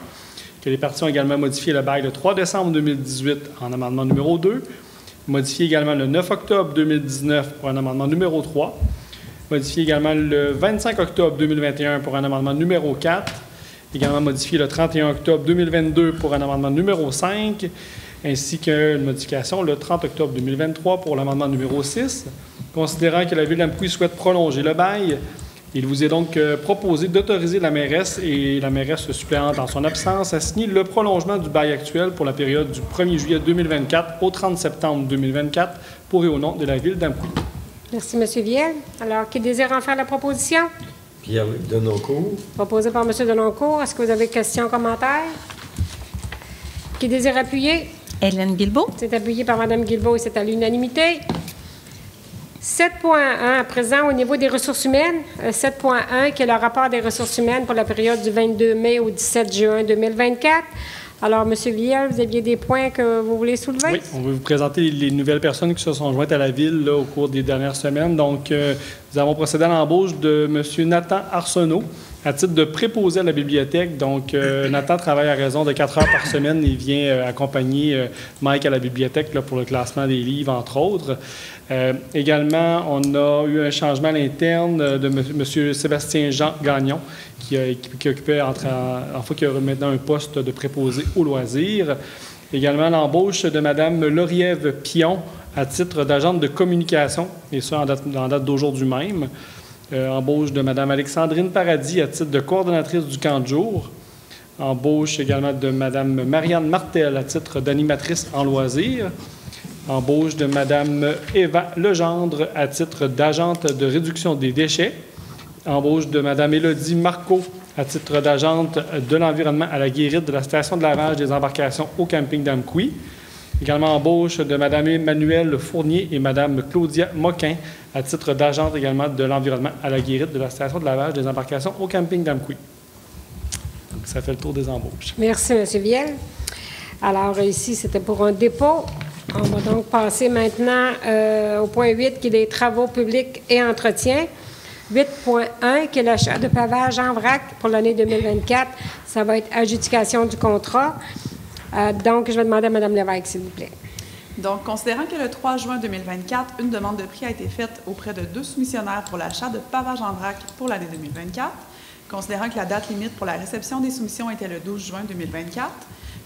S7: que les parties ont également modifié le bail le 3 décembre 2018 en amendement numéro 2, modifié également le 9 octobre 2019 pour un amendement numéro 3, modifié également le 25 octobre 2021 pour un amendement numéro 4, également modifié le 31 octobre 2022 pour un amendement numéro 5, ainsi qu'une modification le 30 octobre 2023 pour l'amendement numéro 6. Considérant que la Ville d'Amqui souhaite prolonger le bail, il vous est donc proposé d'autoriser la mairesse et la mairesse suppléante en son absence à signer le prolongement du bail actuel pour la période du 1er juillet 2024 au 30 septembre 2024 pour et au nom de la Ville d'Amqui.
S1: Merci, M. Viel. Alors, qui désire en faire la proposition?
S2: Pierre-Luc Denoncourt.
S1: Proposé par M. Denoncourt. Est-ce que vous avez questions, commentaires? Qui désire appuyer?
S4: Hélène Guilbeault.
S1: C'est appuyé par Mme Guilbeault et c'est à l'unanimité. 7.1, à présent, au niveau des ressources humaines. 7.1, qui est le rapport des ressources humaines pour la période du 22 mai au 17 juin 2024. Alors, M. Viel, vous aviez des points que vous voulez soulever?
S7: Oui, on va vous présenter les nouvelles personnes qui se sont jointes à la Ville là, au cours des dernières semaines. Donc, nous avons procédé à l'embauche de M. Nathan Arsenault à titre de préposé à la bibliothèque. Donc, Nathan travaille à raison de 4 heures par semaine et vient accompagner Mike à la bibliothèque là, pour le classement des livres, entre autres. Également, on a eu un changement à l'interne de M. Sébastien-Jean Gagnon, qui occupait qui a maintenant un poste de préposé aux loisirs. Également, l'embauche de Mme Lauriève Pion à titre d'agente de communication, et ça en date d'aujourd'hui même. Embauche de Mme Alexandrine Paradis à titre de coordonnatrice du camp de jour. Embauche également de Mme Marianne Martel à titre d'animatrice en loisirs. Embauche de Mme Eva Legendre à titre d'agente de réduction des déchets. Embauche de Mme Élodie Marco à titre d'agente de l'environnement à la guérite de la station de lavage des embarcations au camping d'Amqui. Également embauche de Mme Emmanuelle Fournier et Mme Claudia Moquin à titre d'agente également de l'environnement à la guérite de la station de lavage des embarcations au camping d'Amqui. Donc, ça fait le tour des embauches.
S1: Merci, M. Viel. Alors, ici, c'était pour un dépôt. On va donc passer maintenant au point 8, qui est les travaux publics et entretien. 8.1, qui est l'achat de pavage en vrac pour l'année 2024. Ça va être adjudication du contrat. Donc, je vais demander à Mme Lévesque, s'il vous plaît.
S9: Donc, considérant que le 3 juin 2024, une demande de prix a été faite auprès de 2 soumissionnaires pour l'achat de pavage en vrac pour l'année 2024, considérant que la date limite pour la réception des soumissions était le 12 juin 2024,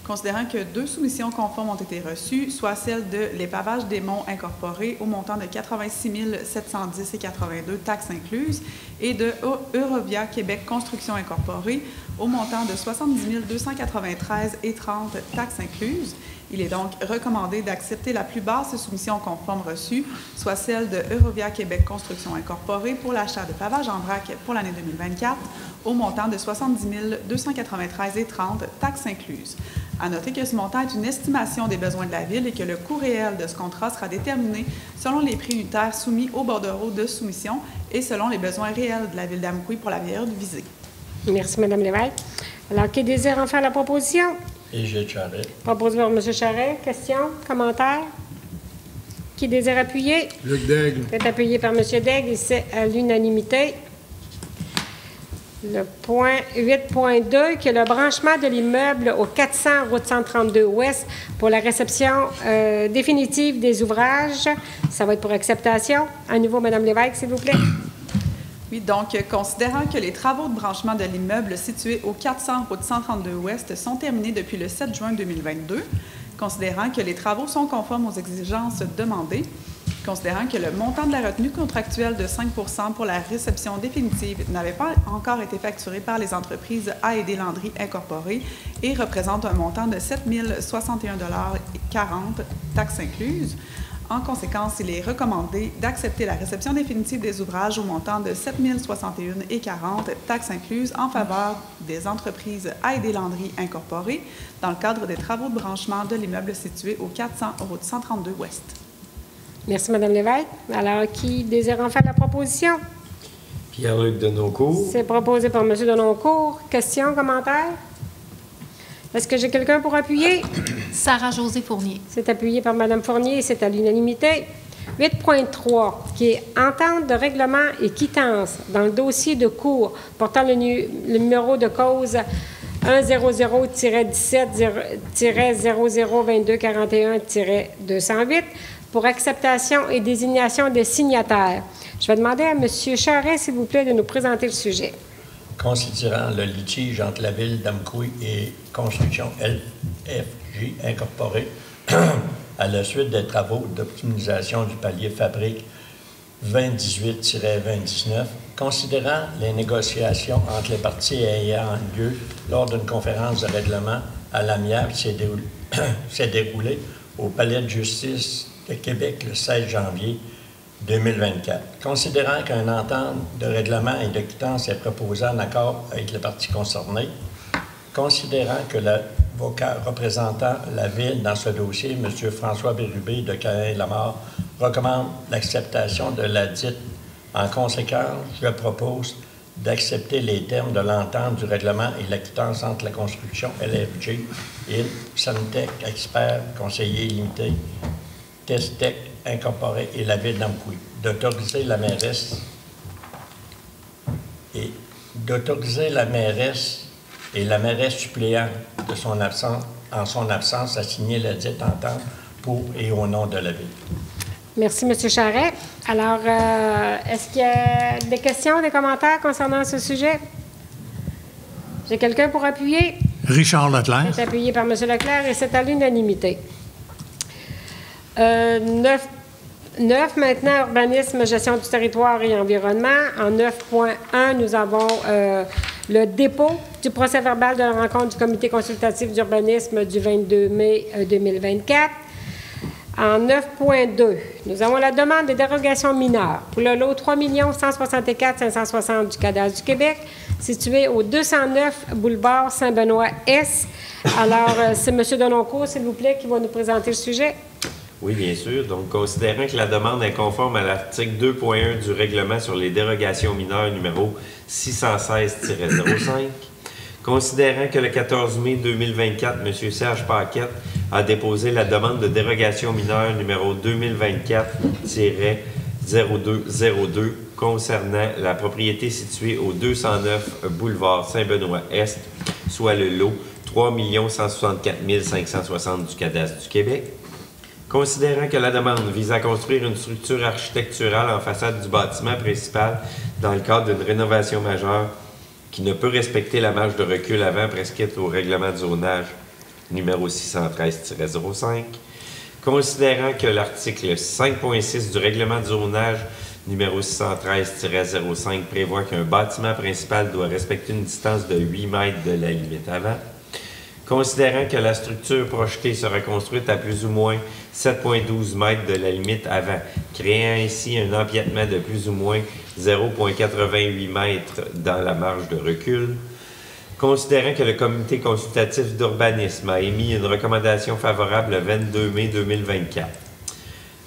S9: considérant que 2 soumissions conformes ont été reçues, soit celle de l'épavage des monts incorporés au montant de 86 710,82 taxes incluses et de Eurovia Québec Construction Incorporée au montant de 70 293,30 taxes incluses. Il est donc recommandé d'accepter la plus basse soumission conforme reçue, soit celle de Eurovia Québec Construction Incorporée pour l'achat de pavage en vrac pour l'année 2024 au montant de 70 293,30 taxes incluses. À noter que ce montant est une estimation des besoins de la Ville et que le coût réel de ce contrat sera déterminé selon les prix unitaires soumis au bordereau de soumission et selon les besoins réels de la Ville d'Amqui pour la période visée.
S1: Merci, Mme Lévesque. Alors, qui désire en faire la proposition?
S2: Et Gilles Charret.
S1: Proposé par M. Charret. Questions? Commentaires? Qui désire appuyer?
S3: Luc Daigle.
S1: C'est appuyé par M. Daigle et c'est à l'unanimité. Le point 8.2, qui est le branchement de l'immeuble au 400 route 132 Ouest pour la réception définitive des ouvrages. Ça va être pour acceptation. À nouveau, Mme Lévesque, s'il vous plaît.
S9: Oui, donc, considérant que les travaux de branchement de l'immeuble situé au 400 route 132 Ouest sont terminés depuis le 7 juin 2022, Considérant que les travaux sont conformes aux exigences demandées, considérant que le montant de la retenue contractuelle de 5 % pour la réception définitive n'avait pas encore été facturé par les entreprises A&D Landry Incorporées et représente un montant de 7 061,40 $, taxes incluses. En conséquence, il est recommandé d'accepter la réception définitive des ouvrages au montant de 7 061,40 $, taxes incluses, en faveur des entreprises A&D Landry Incorporées dans le cadre des travaux de branchement de l'immeuble situé au 400 route 132 Ouest.
S1: Merci, Mme Lévesque. Alors, qui désire en faire la proposition?
S2: Pierre-Luc Denoncourt.
S1: C'est proposé par M. Denoncourt. Questions, commentaires? Est-ce que j'ai quelqu'un pour appuyer?
S8: Sarah-Josée Fournier.
S1: C'est appuyé par Mme Fournier et c'est à l'unanimité. 8.3, qui est entente de règlement et quittance dans le dossier de cours portant le numéro de cause 100-17-002241-208 pour acceptation et désignation des signataires. Je vais demander à M. Charest, s'il vous plaît, de nous présenter le sujet.
S10: Considérant le litige entre la Ville d'Amqui et Construction LFJ Incorporée à la suite des travaux d'optimisation du palier fabrique 2018-2019, considérant les négociations entre les parties ayant lieu lors d'une conférence de règlement à l'amiable qui s'est déroulée au Palais de justice de Québec le 16 janvier 2024. Considérant qu'une entente de règlement et de quittance est proposée en accord avec les parties concernées, considérant que l'avocat représentant la Ville dans ce dossier, M. François Bérubé de Canet-Lamarre, recommande l'acceptation de la dite. En conséquence, je propose d'accepter les termes de l'entente du règlement et la quittance entre la construction LFG et Santec Expert Conseiller Limité, Testec Incorporé et la Ville d'Amqui, d'autoriser la mairesse et la mairesse suppléante en son absence à signer la dite entente pour et au nom de la Ville.
S1: Merci, M. Charest. Alors, est-ce qu'il y a des questions, des commentaires concernant ce sujet? J'ai quelqu'un pour appuyer?
S3: Richard Leclerc.
S1: C'est appuyé par M. Leclerc et c'est à l'unanimité. 9 maintenant, urbanisme, gestion du territoire et environnement. En 9.1, nous avons le dépôt du procès-verbal de la rencontre du comité consultatif d'urbanisme du 22 mai 2024. En 9.2, nous avons la demande de dérogation mineure pour le lot 3 164 560 du cadastre du Québec, situé au 209 boulevard Saint-Benoît-Est. Alors, c'est M. Denoncourt, s'il vous plaît, qui va nous présenter le sujet.
S2: Oui, bien sûr. Donc, considérant que la demande est conforme à l'article 2.1 du règlement sur les dérogations mineures numéro 616-05, considérant que le 14 mai 2024, M. Serge Paquette a déposé la demande de dérogation mineure numéro 2024-0202 concernant la propriété située au 209 boulevard Saint-Benoît-Est, soit le lot 3 164 560 du cadastre du Québec. Considérant que la demande vise à construire une structure architecturale en façade du bâtiment principal dans le cadre d'une rénovation majeure qui ne peut respecter la marge de recul avant prescrite au règlement de zonage numéro 613-05, considérant que l'article 5.6 du règlement de zonage numéro 613-05 prévoit qu'un bâtiment principal doit respecter une distance de 8 mètres de la limite avant, considérant que la structure projetée sera construite à plus ou moins 7,12 mètres de la limite avant, créant ainsi un empiètement de plus ou moins 0,88 mètres dans la marge de recul, considérant que le comité consultatif d'urbanisme a émis une recommandation favorable le 22 mai 2024.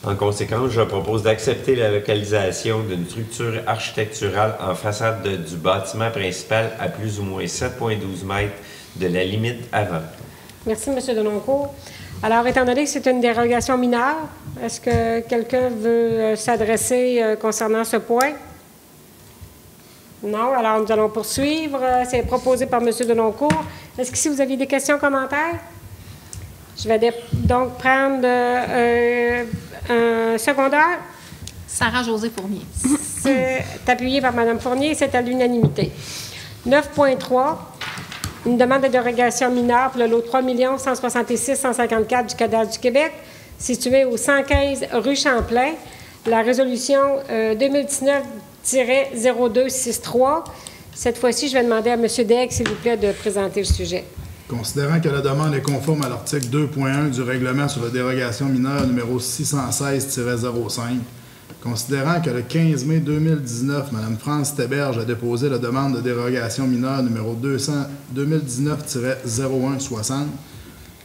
S2: En conséquence, je propose d'accepter la localisation d'une structure architecturale en façade du bâtiment principal à plus ou moins 7,12 mètres de la limite avant.
S1: Merci, M. Denoncourt. Alors, étant donné que c'est une dérogation mineure, est-ce que quelqu'un veut s'adresser concernant ce point? Non? Alors, nous allons poursuivre. C'est proposé par M. Denoncourt. Est-ce que si vous aviez des questions, commentaires? Je vais donc prendre un secondaire.
S8: Sarah-Josée Fournier.
S1: C'est appuyé par Mme Fournier. C'est à l'unanimité. 9.3. une demande de dérogation mineure pour le lot 3 166 154 du cadastre du Québec, situé au 115 rue Champlain. La résolution 2019-0263. Cette fois-ci, je vais demander à M. Daigle, s'il vous plaît, de présenter le sujet.
S3: Considérant que la demande est conforme à l'article 2.1 du règlement sur la dérogation mineure numéro 616-05, considérant que le 15 mai 2019, Mme France Théberge a déposé la demande de dérogation mineure numéro 2019-0160,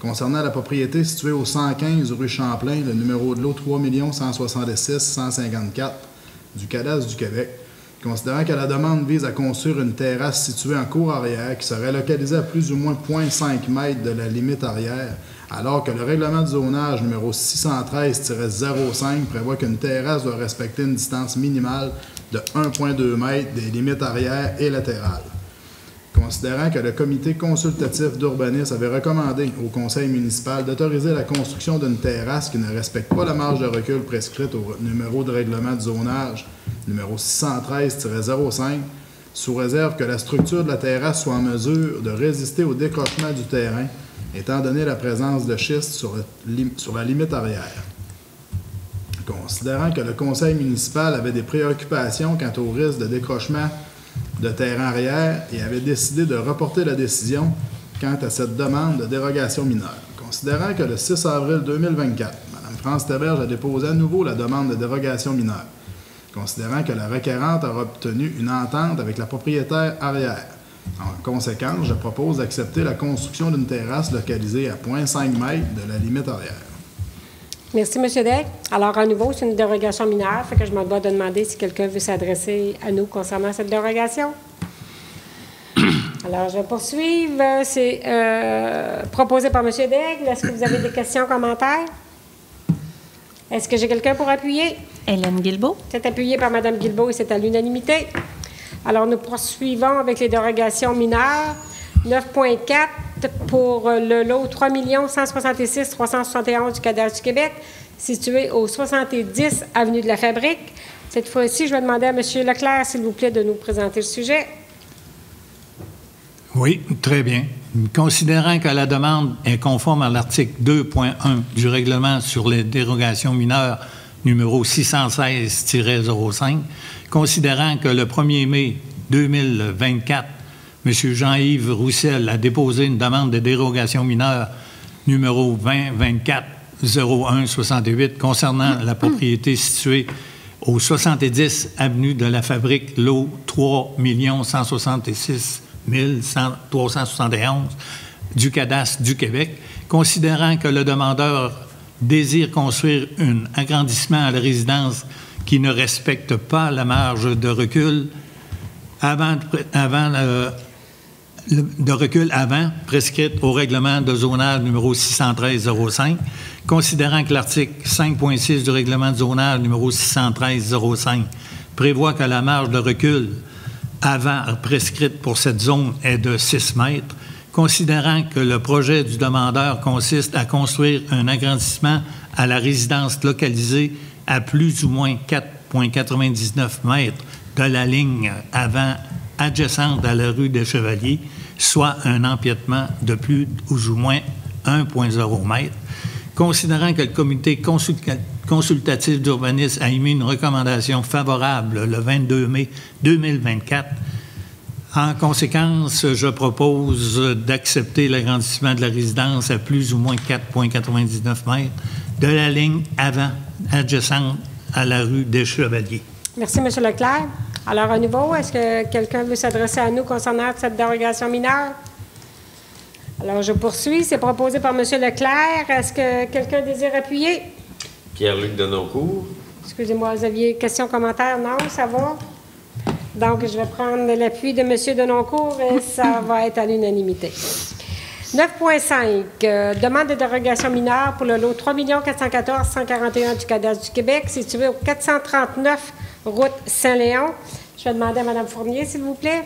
S3: concernant la propriété située au 115 rue Champlain, le numéro de lot 3 166 154 du cadastre du Québec, considérant que la demande vise à construire une terrasse située en cour arrière qui serait localisée à plus ou moins 0,5 mètres de la limite arrière, alors que le règlement de zonage numéro 613-05 prévoit qu'une terrasse doit respecter une distance minimale de 1,2 mètres des limites arrière et latérales. Considérant que le comité consultatif d'urbanisme avait recommandé au conseil municipal d'autoriser la construction d'une terrasse qui ne respecte pas la marge de recul prescrite au numéro de règlement de zonage numéro 613-05, sous réserve que la structure de la terrasse soit en mesure de résister au décrochement du terrain, étant donné la présence de schiste sur la limite arrière. Considérant que le conseil municipal avait des préoccupations quant au risque de décrochement de terrain arrière et avait décidé de reporter la décision quant à cette demande de dérogation mineure. Considérant que le 6 avril 2024, Mme France Théberge a déposé à nouveau la demande de dérogation mineure. Considérant que la requérante aura obtenu une entente avec la propriétaire arrière. En conséquence, je propose d'accepter la construction d'une terrasse localisée à 0,5 mètres de la limite arrière.
S1: Merci, M. Daigle. Alors, à nouveau, c'est une dérogation mineure, fait que je me dois de demander si quelqu'un veut s'adresser à nous concernant cette dérogation. Alors, je vais poursuivre. C'est proposé par M. Daigle. Est-ce que vous avez des questions, commentaires? Est-ce que j'ai quelqu'un pour appuyer?
S4: Hélène Guilbeault.
S1: C'est appuyé par Mme Guilbeault et c'est à l'unanimité. Alors, nous poursuivons avec les dérogations mineures. 9.4 pour le lot 3 166 371 du cadastre du Québec, situé au 70 avenue de la Fabrique. Cette fois-ci, je vais demander à M. Leclerc, s'il vous plaît, de nous présenter le sujet.
S11: Oui, très bien. Considérant que la demande est conforme à l'article 2.1 du règlement sur les dérogations mineures numéro 616-05, considérant que le 1er mai 2024, M. Jean-Yves Roussel a déposé une demande de dérogation mineure numéro 2024-0168 concernant la propriété située au 70 avenue de la Fabrique, lot 3 166 371 du cadastre du Québec, considérant que le demandeur désire construire un agrandissement à la résidence qui ne respecte pas la marge de recul avant prescrite au règlement de zonage numéro 613-05, considérant que l'article 5.6 du règlement de zonage numéro 613-05 prévoit que la marge de recul avant prescrite pour cette zone est de 6 mètres, considérant que le projet du demandeur consiste à construire un agrandissement à la résidence localisée à plus ou moins 4,99 mètres de la ligne avant adjacente à la rue des Chevaliers, soit un empiètement de plus ou moins 1,0 mètre, considérant que le comité consultatif d'urbanisme a émis une recommandation favorable le 22 mai 2024. En conséquence, je propose d'accepter l'agrandissement de la résidence à plus ou moins 4,99 mètres de la ligne avant adjacente à la rue des Chevaliers.
S1: Merci, M. Leclerc. Alors, à nouveau, est-ce que quelqu'un veut s'adresser à nous concernant cette dérogation mineure? Alors, je poursuis. C'est proposé par M. Leclerc. Est-ce que quelqu'un désire appuyer?
S2: Pierre-Luc Denoncourt.
S1: Excusez-moi, vous aviez questions, commentaires? Non, ça va? Donc, je vais prendre l'appui de M. Denoncourt et ça va être à l'unanimité. 9.5, demande de dérogation mineure pour le lot 3 414 141 du cadastre du Québec, situé au 439 route Saint-Léon. Je vais demander à Mme Fournier, s'il vous plaît.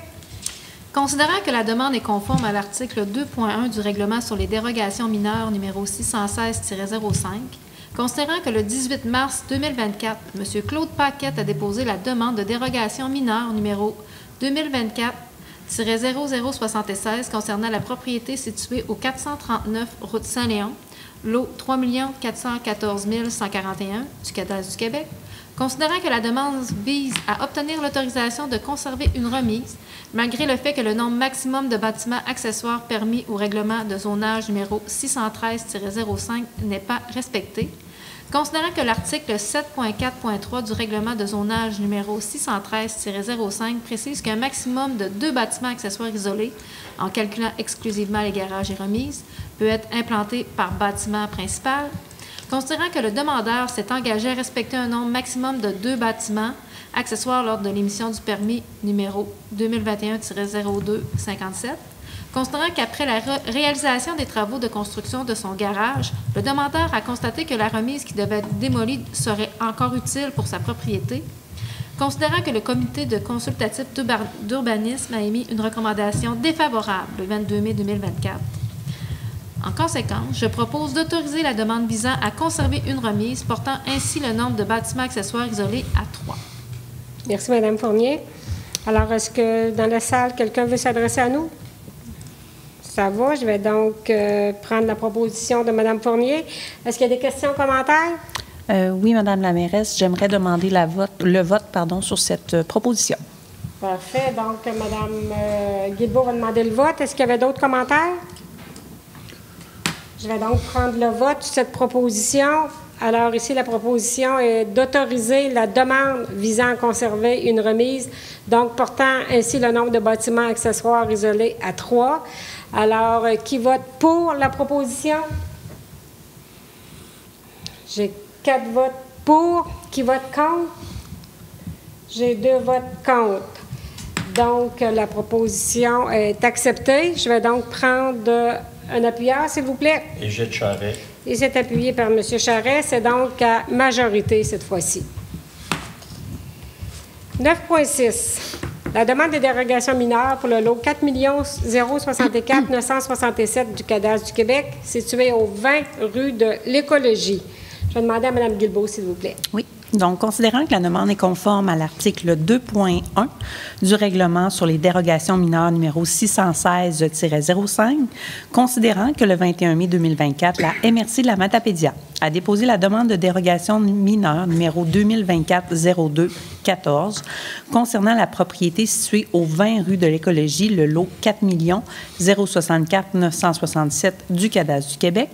S8: Considérant que la demande est conforme à l'article 2.1 du règlement sur les dérogations mineures numéro 616-05, considérant que le 18 mars 2024, M. Claude Paquette a déposé la demande de dérogation mineure numéro 2024 0076 concernant la propriété située au 439 route Saint-Léon, lot 3 414 141 du cadastre du Québec, considérant que la demande vise à obtenir l'autorisation de conserver une remise, malgré le fait que le nombre maximum de bâtiments accessoires permis au règlement de zonage numéro 613-05 n'est pas respecté, considérant que l'article 7.4.3 du règlement de zonage numéro 613-05 précise qu'un maximum de 2 bâtiments accessoires isolés, en calculant exclusivement les garages et remises, peut être implanté par bâtiment principal, considérant que le demandeur s'est engagé à respecter un nombre maximum de 2 bâtiments accessoires lors de l'émission du permis numéro 2021-02-57, considérant qu'après la réalisation des travaux de construction de son garage, le demandeur a constaté que la remise qui devait être démolie serait encore utile pour sa propriété, considérant que le comité de consultatif d'urbanisme a émis une recommandation défavorable le 22 mai 2024. En conséquence, je propose d'autoriser la demande visant à conserver une remise, portant ainsi le nombre de bâtiments accessoires isolés à 3.
S1: Merci, Mme Fournier. Alors, est-ce que dans la salle, quelqu'un veut s'adresser à nous? Ça va. Je vais donc prendre la proposition de Mme Fournier. Est-ce qu'il y a des questions, commentaires?
S4: Oui, Madame la mairesse, j'aimerais demander le vote sur cette proposition.
S1: Parfait. Donc, Mme Guilbeault va demander le vote. Est-ce qu'il y avait d'autres commentaires? Je vais donc prendre le vote sur cette proposition. Alors, ici, la proposition est d'autoriser la demande visant à conserver une remise, donc portant ainsi le nombre de bâtiments accessoires isolés à 3. Alors, qui vote pour la proposition? J'ai 4 votes pour. Qui vote contre? J'ai 2 votes contre. Donc, la proposition est acceptée. Je vais donc prendre un appuyeur, s'il vous plaît.
S10: Égide Charret.
S1: Et c'est appuyé par M. Charret. C'est donc à majorité cette fois-ci. 9.6. La demande de dérogation mineure pour le lot 4 064 967 du cadastre du Québec, situé au 20 rue de l'Écologie. Je vais demander à Mme Guilbeault, s'il vous plaît.
S4: Oui. Donc, considérant que la demande est conforme à l'article 2.1 du règlement sur les dérogations mineures numéro 616-05, considérant que le 21 mai 2024, la MRC de la Matapédia a déposé la demande de dérogation mineure numéro 2024-02-14 concernant la propriété située au 20 rue de l'Écologie, le lot 4 064 967 du cadastre du Québec,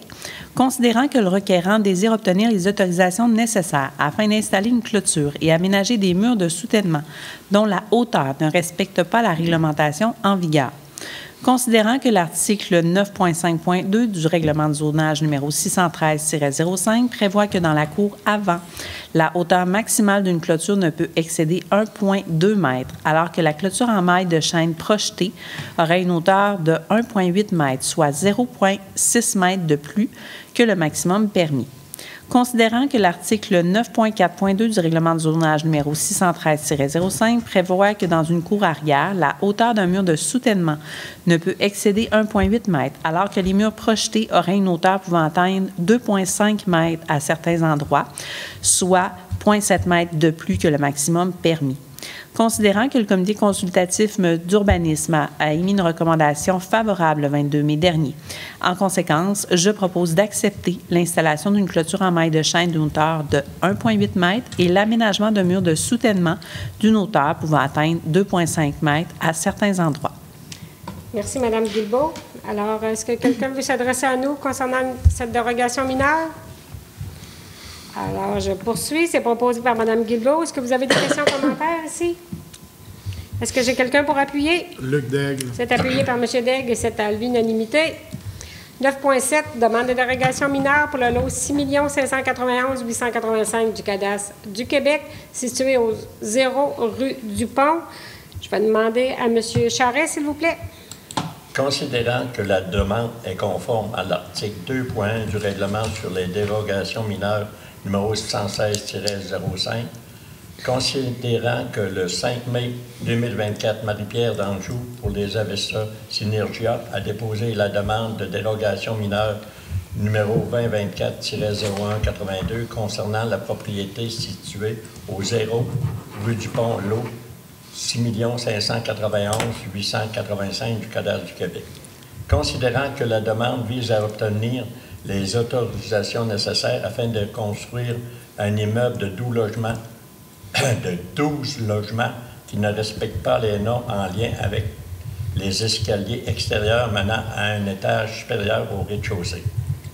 S4: considérant que le requérant désire obtenir les autorisations nécessaires afin d'installer une clôture et aménager des murs de soutènement dont la hauteur ne respecte pas la réglementation en vigueur. Considérant que l'article 9.5.2 du règlement de zonage numéro 613-05 prévoit que dans la cour avant, la hauteur maximale d'une clôture ne peut excéder 1,2 m, alors que la clôture en maille de chaîne projetée aurait une hauteur de 1,8 m, soit 0,6 m de plus que le maximum permis. Considérant que l'article 9.4.2 du règlement de zonage numéro 613-05 prévoit que dans une cour arrière, la hauteur d'un mur de soutènement ne peut excéder 1,8 m, alors que les murs projetés auraient une hauteur pouvant atteindre 2,5 m à certains endroits, soit 0,7 m de plus que le maximum permis. Considérant que le comité consultatif d'urbanisme a émis une recommandation favorable le 22 mai dernier. En conséquence, je propose d'accepter l'installation d'une clôture en maille de chaîne d'une hauteur de 1,8 m et l'aménagement de murs de soutènement d'une hauteur pouvant atteindre 2,5 m à certains endroits.
S1: Merci, Mme Guilbeault. Alors, est-ce que quelqu'un veut s'adresser à nous concernant cette dérogation mineure? Alors, je poursuis. C'est proposé par Mme Guilbeault. Est-ce que vous avez des questions, commentaires ici? Est-ce que j'ai quelqu'un pour appuyer?
S3: Luc Daigle.
S1: C'est appuyé par M. Daigle et c'est à l'unanimité. 9.7, demande de dérogation mineure pour le lot 6 591 885 du cadastre du Québec, situé au 0 rue du Pont. Je vais demander à M. Charret, s'il vous plaît.
S10: Considérant que la demande est conforme à l'article 2.1 du règlement sur les dérogations mineures numéro 616-05, considérant que le 5 mai 2024, Marie-Pierre d'Anjou, pour les Avesta Synergia, a déposé la demande de dérogation mineure numéro 2024-0182 concernant la propriété située au 0 rue du Pont, lot 6 591 885 du cadastre du Québec. Considérant que la demande vise à obtenir les autorisations nécessaires afin de construire un immeuble de 12 logements qui ne respectent pas les normes en lien avec les escaliers extérieurs menant à un étage supérieur au rez-de-chaussée.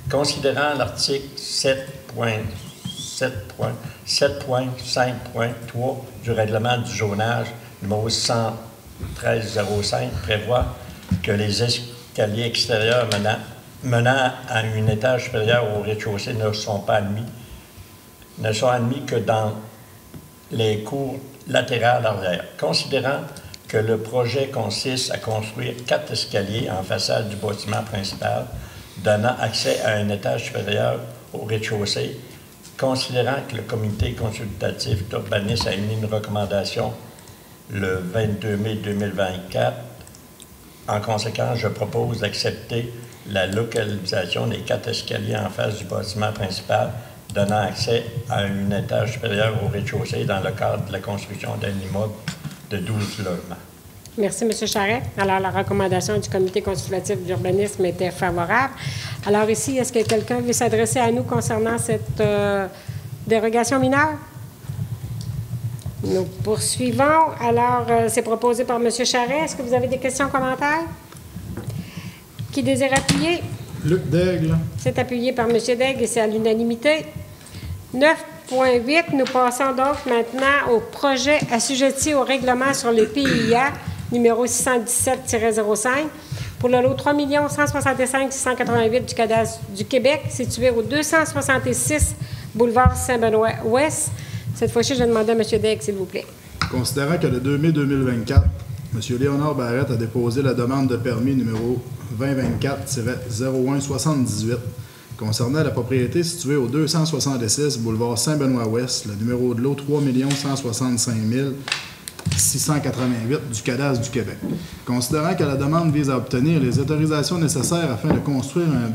S10: Considérant l'article 7.5.3 du règlement du zonage numéro 11305 prévoit que les escaliers extérieurs menant à un étage supérieur au rez-de-chaussée ne sont admis que dans les cours latérales arrière. Considérant que le projet consiste à construire 4 escaliers en façade du bâtiment principal donnant accès à un étage supérieur au rez-de-chaussée, considérant que le comité consultatif d'urbanisme a émis une recommandation le 22 mai 2024, en conséquence, je propose d'accepter la localisation des 4 escaliers en face du bâtiment principal donnant accès à un étage supérieur au rez-de-chaussée dans le cadre de la construction d'un immeuble de 12 logements.
S1: Merci, M. Charret. Alors, la recommandation du comité consultatif d'urbanisme était favorable. Alors, ici, est-ce que quelqu'un veut s'adresser à nous concernant cette dérogation mineure? Nous poursuivons. Alors, c'est proposé par M. Charret. Est-ce que vous avez des questions, commentaires? Qui désire appuyer?
S3: Luc Daigle.
S1: C'est appuyé par M. Daigle et c'est à l'unanimité. 9.8, nous passons donc maintenant au projet assujetti au règlement sur les PIA, numéro 617-05, pour le lot 3 165 688 du cadastre du Québec, situé au 266 boulevard Saint-Benoît-Ouest. Cette fois-ci, je vais demander à M. Daigle, s'il vous plaît.
S3: Considérant que le 2 mai 2024, M. Léonard Barrette a déposé la demande de permis numéro 2024-0178 concernant la propriété située au 266 boulevard Saint-Benoît-Ouest, le numéro de lot 3 165 688 du cadastre du Québec. Considérant que la demande vise à obtenir les autorisations nécessaires afin de construire un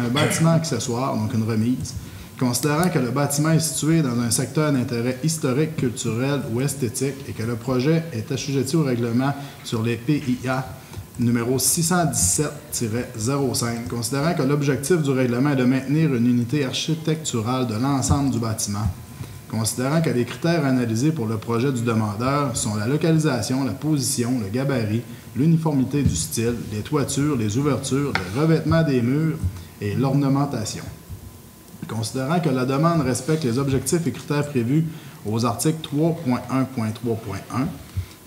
S3: bâtiment accessoire, donc une remise, considérant que le bâtiment est situé dans un secteur d'intérêt historique, culturel ou esthétique et que le projet est assujetti au règlement sur les PIA numéro 617-05, considérant que l'objectif du règlement est de maintenir une unité architecturale de l'ensemble du bâtiment, considérant que les critères analysés pour le projet du demandeur sont la localisation, la position, le gabarit, l'uniformité du style, les toitures, les ouvertures, le revêtement des murs et l'ornementation. Considérant que la demande respecte les objectifs et critères prévus aux articles 3.1.3.1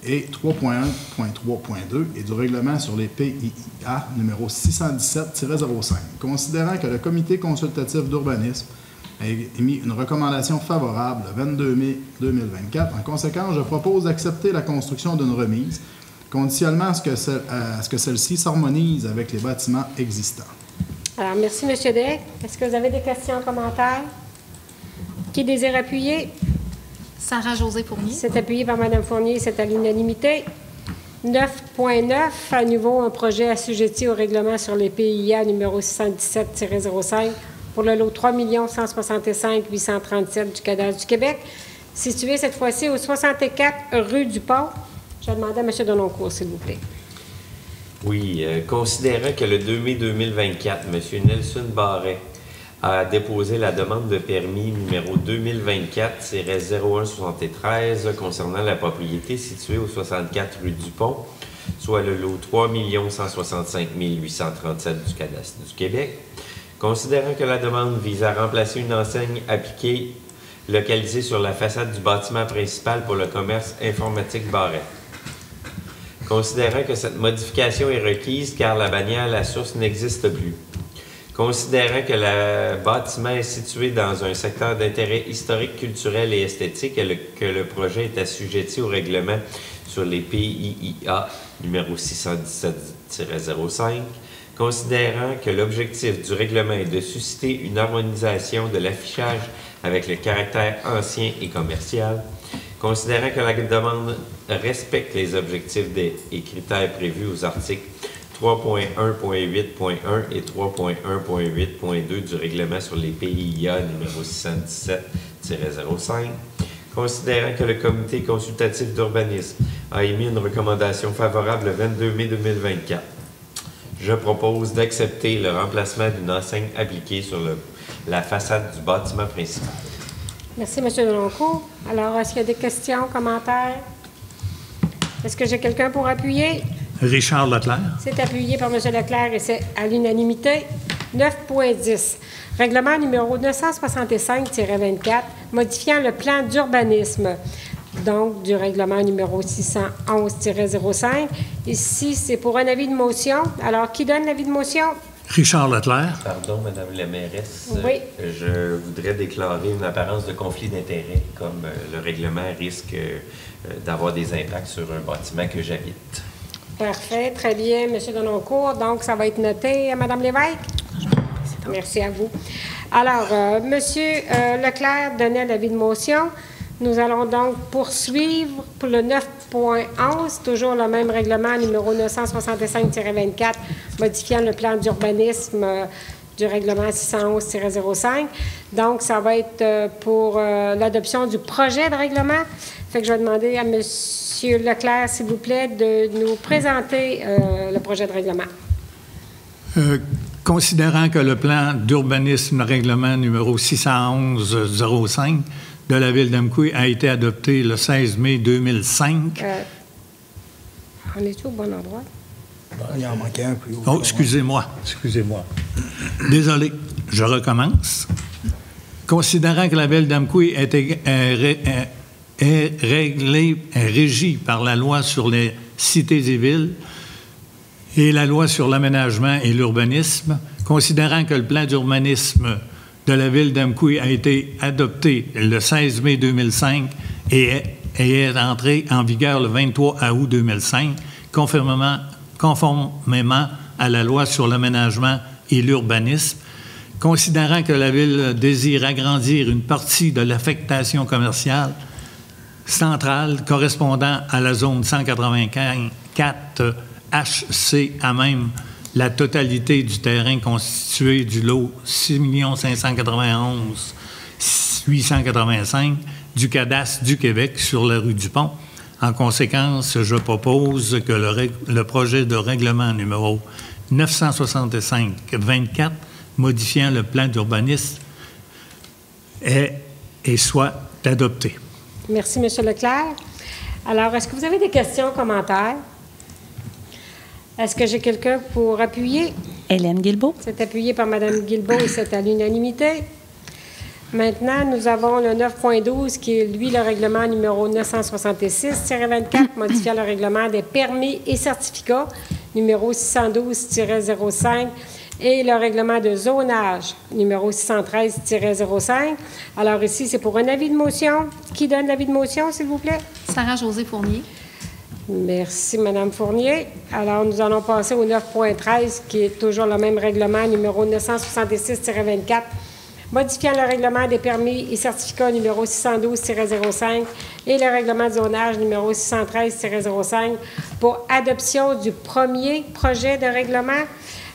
S3: et 3.1.3.2 et du règlement sur les PIA numéro 617-05, considérant que le comité consultatif d'urbanisme a émis une recommandation favorable le 22 mai 2024. En conséquence, je propose d'accepter la construction d'une remise, conditionnellement à ce que celle-ci s'harmonise avec les bâtiments existants.
S1: Alors, merci, M. Daigle. Est-ce que vous avez des questions, commentaires? Qui désire appuyer?
S8: Sarah-Josée Fournier. C'est
S1: appuyé par Mme Fournier, c'est à l'unanimité. 9.9, à nouveau, un projet assujetti au règlement sur les PIA numéro 617-05 pour le lot 3 165 837 du cadastre du Québec, situé cette fois-ci au 64 rue du Pont. Je vais demander à M. Denoncourt, s'il vous plaît.
S2: Oui, considérant que le 2 mai 2024, M. Nelson Barret a déposé la demande de permis numéro 2024-0173 concernant la propriété située au 64 rue du Pont, soit le lot 3 165 837 du cadastre du Québec. Considérant que la demande vise à remplacer une enseigne appliquée localisée sur la façade du bâtiment principal pour le commerce informatique Barret. Considérant que cette modification est requise car la bannière à la source n'existe plus. Considérant que le bâtiment est situé dans un secteur d'intérêt historique, culturel et esthétique et que le projet est assujetti au règlement sur les PIA numéro 617-05, considérant que l'objectif du règlement est de susciter une harmonisation de l'affichage avec le caractère ancien et commercial, considérant que la demande respecte les objectifs et critères prévus aux articles 3.1.8.1 et 3.1.8.2 du règlement sur les PIA numéro 617-05, considérant que le comité consultatif d'urbanisme a émis une recommandation favorable le 22 mai 2024. Je propose d'accepter le remplacement d'une enseigne appliquée sur la façade du bâtiment principal.
S1: Merci, M. Deloncourt. Alors, est-ce qu'il y a des questions, commentaires? Est-ce que j'ai quelqu'un pour appuyer?
S11: Richard Leclerc.
S1: C'est appuyé par M. Leclerc et c'est à l'unanimité. 9.10. Règlement numéro 965-24, modifiant le plan d'urbanisme, donc du règlement numéro 611-05. Ici, c'est pour un avis de motion. Alors, qui donne l'avis de motion?
S11: Richard Leclerc.
S2: Pardon, Madame la mairesse.
S1: Oui.
S2: Je voudrais déclarer une apparence de conflit d'intérêts, comme le règlement risque d'avoir des impacts sur un bâtiment que j'habite.
S1: Parfait, très bien, M. Deloncourt. Donc, ça va être noté, Mme Lévesque? Merci à vous. Alors, M. Leclerc donnait l'avis de motion. Nous allons donc poursuivre pour le 9.11, toujours le même règlement numéro 965-24, modifiant le plan d'urbanisme du règlement 611-05. Donc, ça va être pour l'adoption du projet de règlement. Fait que je vais demander à M. Leclerc, s'il vous plaît, de nous présenter le projet de règlement.
S11: Considérant que le plan d'urbanisme règlement numéro 611-05 de la Ville d'Amqui a été adopté le 16 mai 2005.
S1: On est-tu au bon endroit?
S3: Il en manquait un plus haut.
S11: Oh, excusez-moi. Désolé, je recommence. Considérant que la Ville d'Amqui est régie par la loi sur les cités et villes et la loi sur l'aménagement et l'urbanisme, considérant que le plan d'urbanisme de la Ville d'Amqui a été adopté le 16 mai 2005 et est entré en vigueur le 23 août 2005, conformément à la loi sur l'aménagement et l'urbanisme, considérant que la Ville désire agrandir une partie de l'affectation commerciale centrale correspondant à la zone 184 HC à même la totalité du terrain constitué du lot 6 591 885 du cadastre du Québec sur la rue du Pont. En conséquence, je propose que le projet de règlement numéro 965-24 modifiant le plan d'urbanisme et soit adopté.
S1: Merci, M. Leclerc. Alors, est-ce que vous avez des questions, commentaires? Est-ce que j'ai quelqu'un pour appuyer?
S4: Hélène Guilbeault.
S1: C'est appuyé par Mme Guilbeault et c'est à l'unanimité. Maintenant, nous avons le 9.12 qui est, lui, le règlement numéro 966-24, modifiant le règlement des permis et certificats, numéro 612-05, et le règlement de zonage, numéro 613-05. Alors ici, c'est pour un avis de motion. Qui donne l'avis de motion, s'il vous plaît?
S8: Sarah-Josée Fournier.
S1: Merci, Mme Fournier. Alors, nous allons passer au 9.13, qui est toujours le même règlement, numéro 966-24, modifiant le règlement des permis et certificats numéro 612-05 et le règlement de zonage numéro 613-05 pour adoption du premier projet de règlement.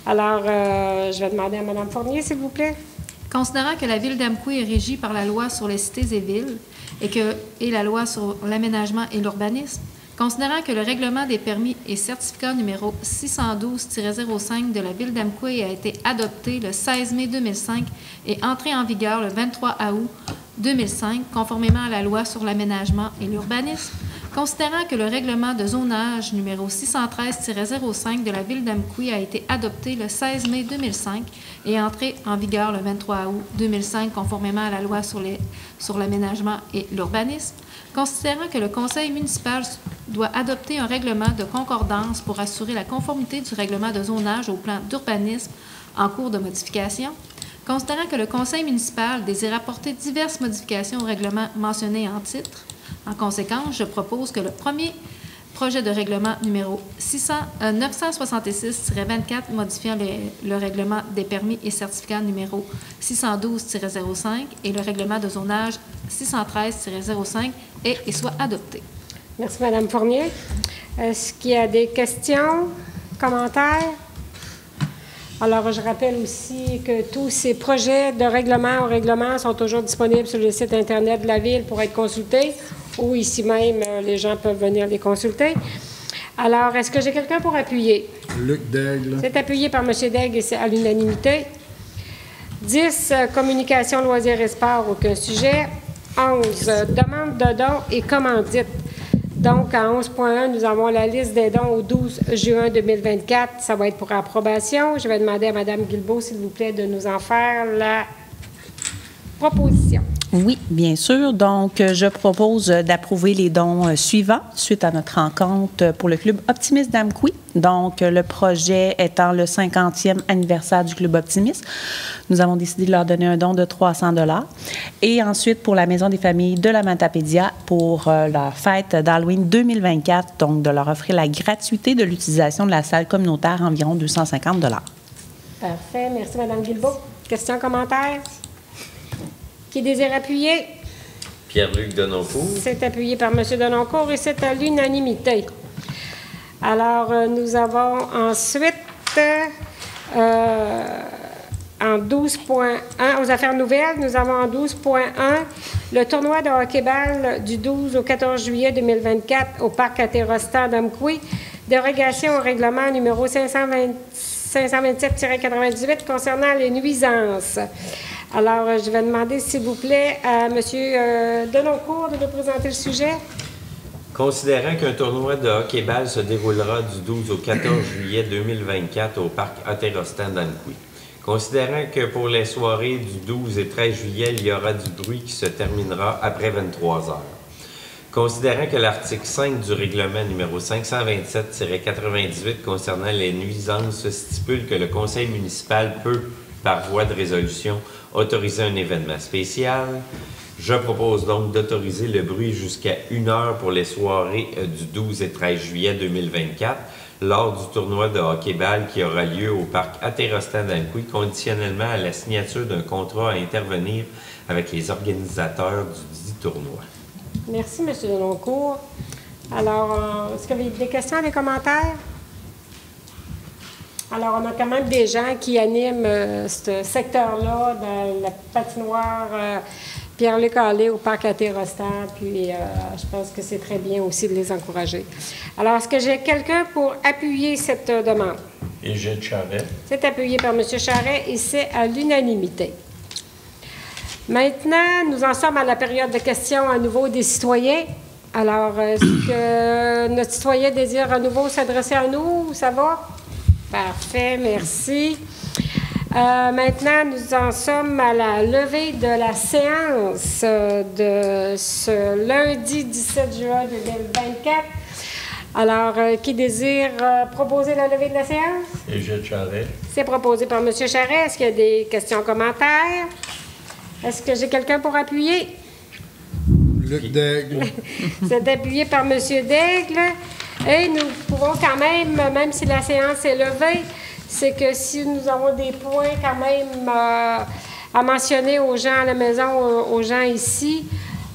S1: Alors, je vais demander à Mme Fournier, s'il vous plaît.
S8: Considérant que la Ville d'Amqui est régie par la loi sur les cités et villes et la loi sur l'aménagement et l'urbanisme, considérant que le règlement des permis et certificats numéro 612-05 de la Ville d'Amqui a été adopté le 16 mai 2005 et entré en vigueur le 23 août 2005, conformément à la loi sur l'aménagement et l'urbanisme, considérant que le règlement de zonage numéro 613-05 de la Ville d'Amqui a été adopté le 16 mai 2005 et entré en vigueur le 23 août 2005, conformément à la loi sur l'aménagement et l'urbanisme, considérant que le conseil municipal doit adopter un règlement de concordance pour assurer la conformité du règlement de zonage au plan d'urbanisme en cours de modification, considérant que le conseil municipal désire apporter diverses modifications au règlement mentionné en titre. En conséquence, je propose que le premier projet de règlement numéro 966-24 modifiant le règlement des permis et certificats numéro 612-05 et le règlement de zonage 613-05 et soit adopté.
S1: Merci, Mme Fournier. Est-ce qu'il y a des questions, commentaires? Alors, je rappelle aussi que tous ces projets de règlement au règlement sont toujours disponibles sur le site Internet de la Ville pour être consultés, ou ici même, les gens peuvent venir les consulter. Alors, est-ce que j'ai quelqu'un pour appuyer?
S3: Luc Daigle.
S1: C'est appuyé par M. Daigle et c'est à l'unanimité. 10, communication, loisirs et sports, aucun sujet. 11, demande de dons et commandites. Donc, à 11.1, nous avons la liste des dons au 12 juin 2024. Ça va être pour approbation. Je vais demander à Mme Guilbeault, s'il vous plaît, de nous en faire la proposition.
S4: Oui, bien sûr. Donc, je propose d'approuver les dons suivants suite à notre rencontre pour le Club Optimiste d'Amqui. Donc, le projet étant le 50e anniversaire du Club Optimiste, nous avons décidé de leur donner un don de 300 $. Et ensuite, pour la Maison des familles de la Matapédia, pour leur fête d'Halloween 2024, donc de leur offrir la gratuité de l'utilisation de la salle communautaire, environ 250 $.
S1: Parfait. Merci, Mme Guilbeault. Questions, commentaires? Qui désire appuyer?
S2: Pierre-Luc Denoncourt. C'est
S1: appuyé par M. Denoncourt et c'est à l'unanimité. Alors, nous avons ensuite, en 12.1, aux affaires nouvelles, nous avons en 12.1 le tournoi de hockey-ball du 12 au 14 juillet 2024 au parc Atterostan d'Amqui. Dérogation au règlement numéro 527-98 concernant les nuisances. Alors, je vais demander, s'il vous plaît, à M. Denoncourt de nous présenter le sujet.
S2: Considérant qu'un tournoi de hockey-ball se déroulera du 12 au 14 juillet 2024 au parc Atterostan d'Amqui. Considérant que pour les soirées du 12 et 13 juillet, il y aura du bruit qui se terminera après 23 heures. Considérant que l'article 5 du règlement numéro 527-98 concernant les nuisances stipule que le conseil municipal peut, par voie de résolution, autoriser un événement spécial. Je propose donc d'autoriser le bruit jusqu'à 1 heure pour les soirées du 12 et 13 juillet 2024 lors du tournoi de hockey-ball qui aura lieu au parc Atterostan d'Amqui, conditionnellement à la signature d'un contrat à intervenir avec les organisateurs du dit tournoi.
S1: Merci, M. Denoncourt. Alors, est-ce que vous avez des questions, des commentaires? Alors, on a quand même des gens qui animent ce secteur-là, de la patinoire Pierre-Luc Allé au parc Atterostan, puis je pense que c'est très bien aussi de les encourager. Alors, est-ce que j'ai quelqu'un pour appuyer cette demande?
S10: Égide Charret.
S1: C'est appuyé par M. Charret et c'est à l'unanimité. Maintenant, nous en sommes à la période de questions à nouveau des citoyens. Alors, est-ce que notre citoyen désire à nouveau s'adresser à nous? Ça va? Parfait, merci. Maintenant, nous en sommes à la levée de la séance de ce lundi 17 juin 2024. Alors, qui désire proposer la levée de la séance?
S10: Égide Charret.
S1: C'est proposé par M. Charret. Est-ce qu'il y a des questions, commentaires? Est-ce que j'ai quelqu'un pour appuyer?
S3: Luc Daigle.
S1: C'est appuyé par M. Daigle. Et nous pouvons quand même si la séance est levée, c'est que si nous avons des points quand même à mentionner aux gens à la maison, aux gens ici.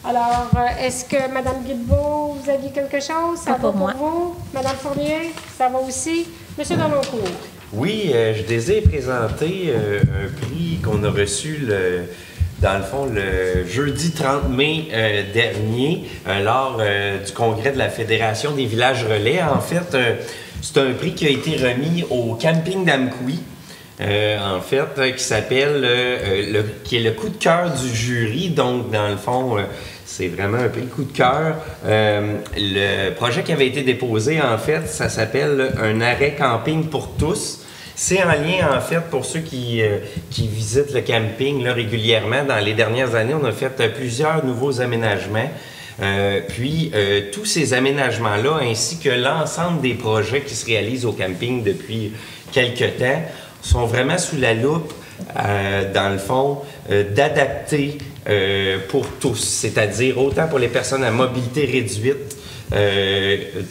S1: Alors, est-ce que Mme Guilbeault, vous aviez quelque chose? Ça va pour vous? Mme Fournier, ça va aussi? M. Denoncourt.
S2: Oui, je désire présenter un prix qu'on a reçu dans le fond, le jeudi 30 mai dernier, lors du congrès de la Fédération des villages relais. En fait, c'est un prix qui a été remis au camping d'Amqui, en fait, qui s'appelle, qui est le coup de cœur du jury. Donc, dans le fond, c'est vraiment un prix coup de cœur. Le projet qui avait été déposé, en fait, ça s'appelle « Un arrêt camping pour tous ». C'est en lien, en fait, pour ceux qui visitent le camping là, régulièrement. Dans les dernières années, on a fait plusieurs nouveaux aménagements. Tous ces aménagements-là, ainsi que l'ensemble des projets qui se réalisent au camping depuis quelques temps, sont vraiment sous la loupe, dans le fond, d'adapter pour tous, c'est-à-dire autant pour les personnes à mobilité réduite,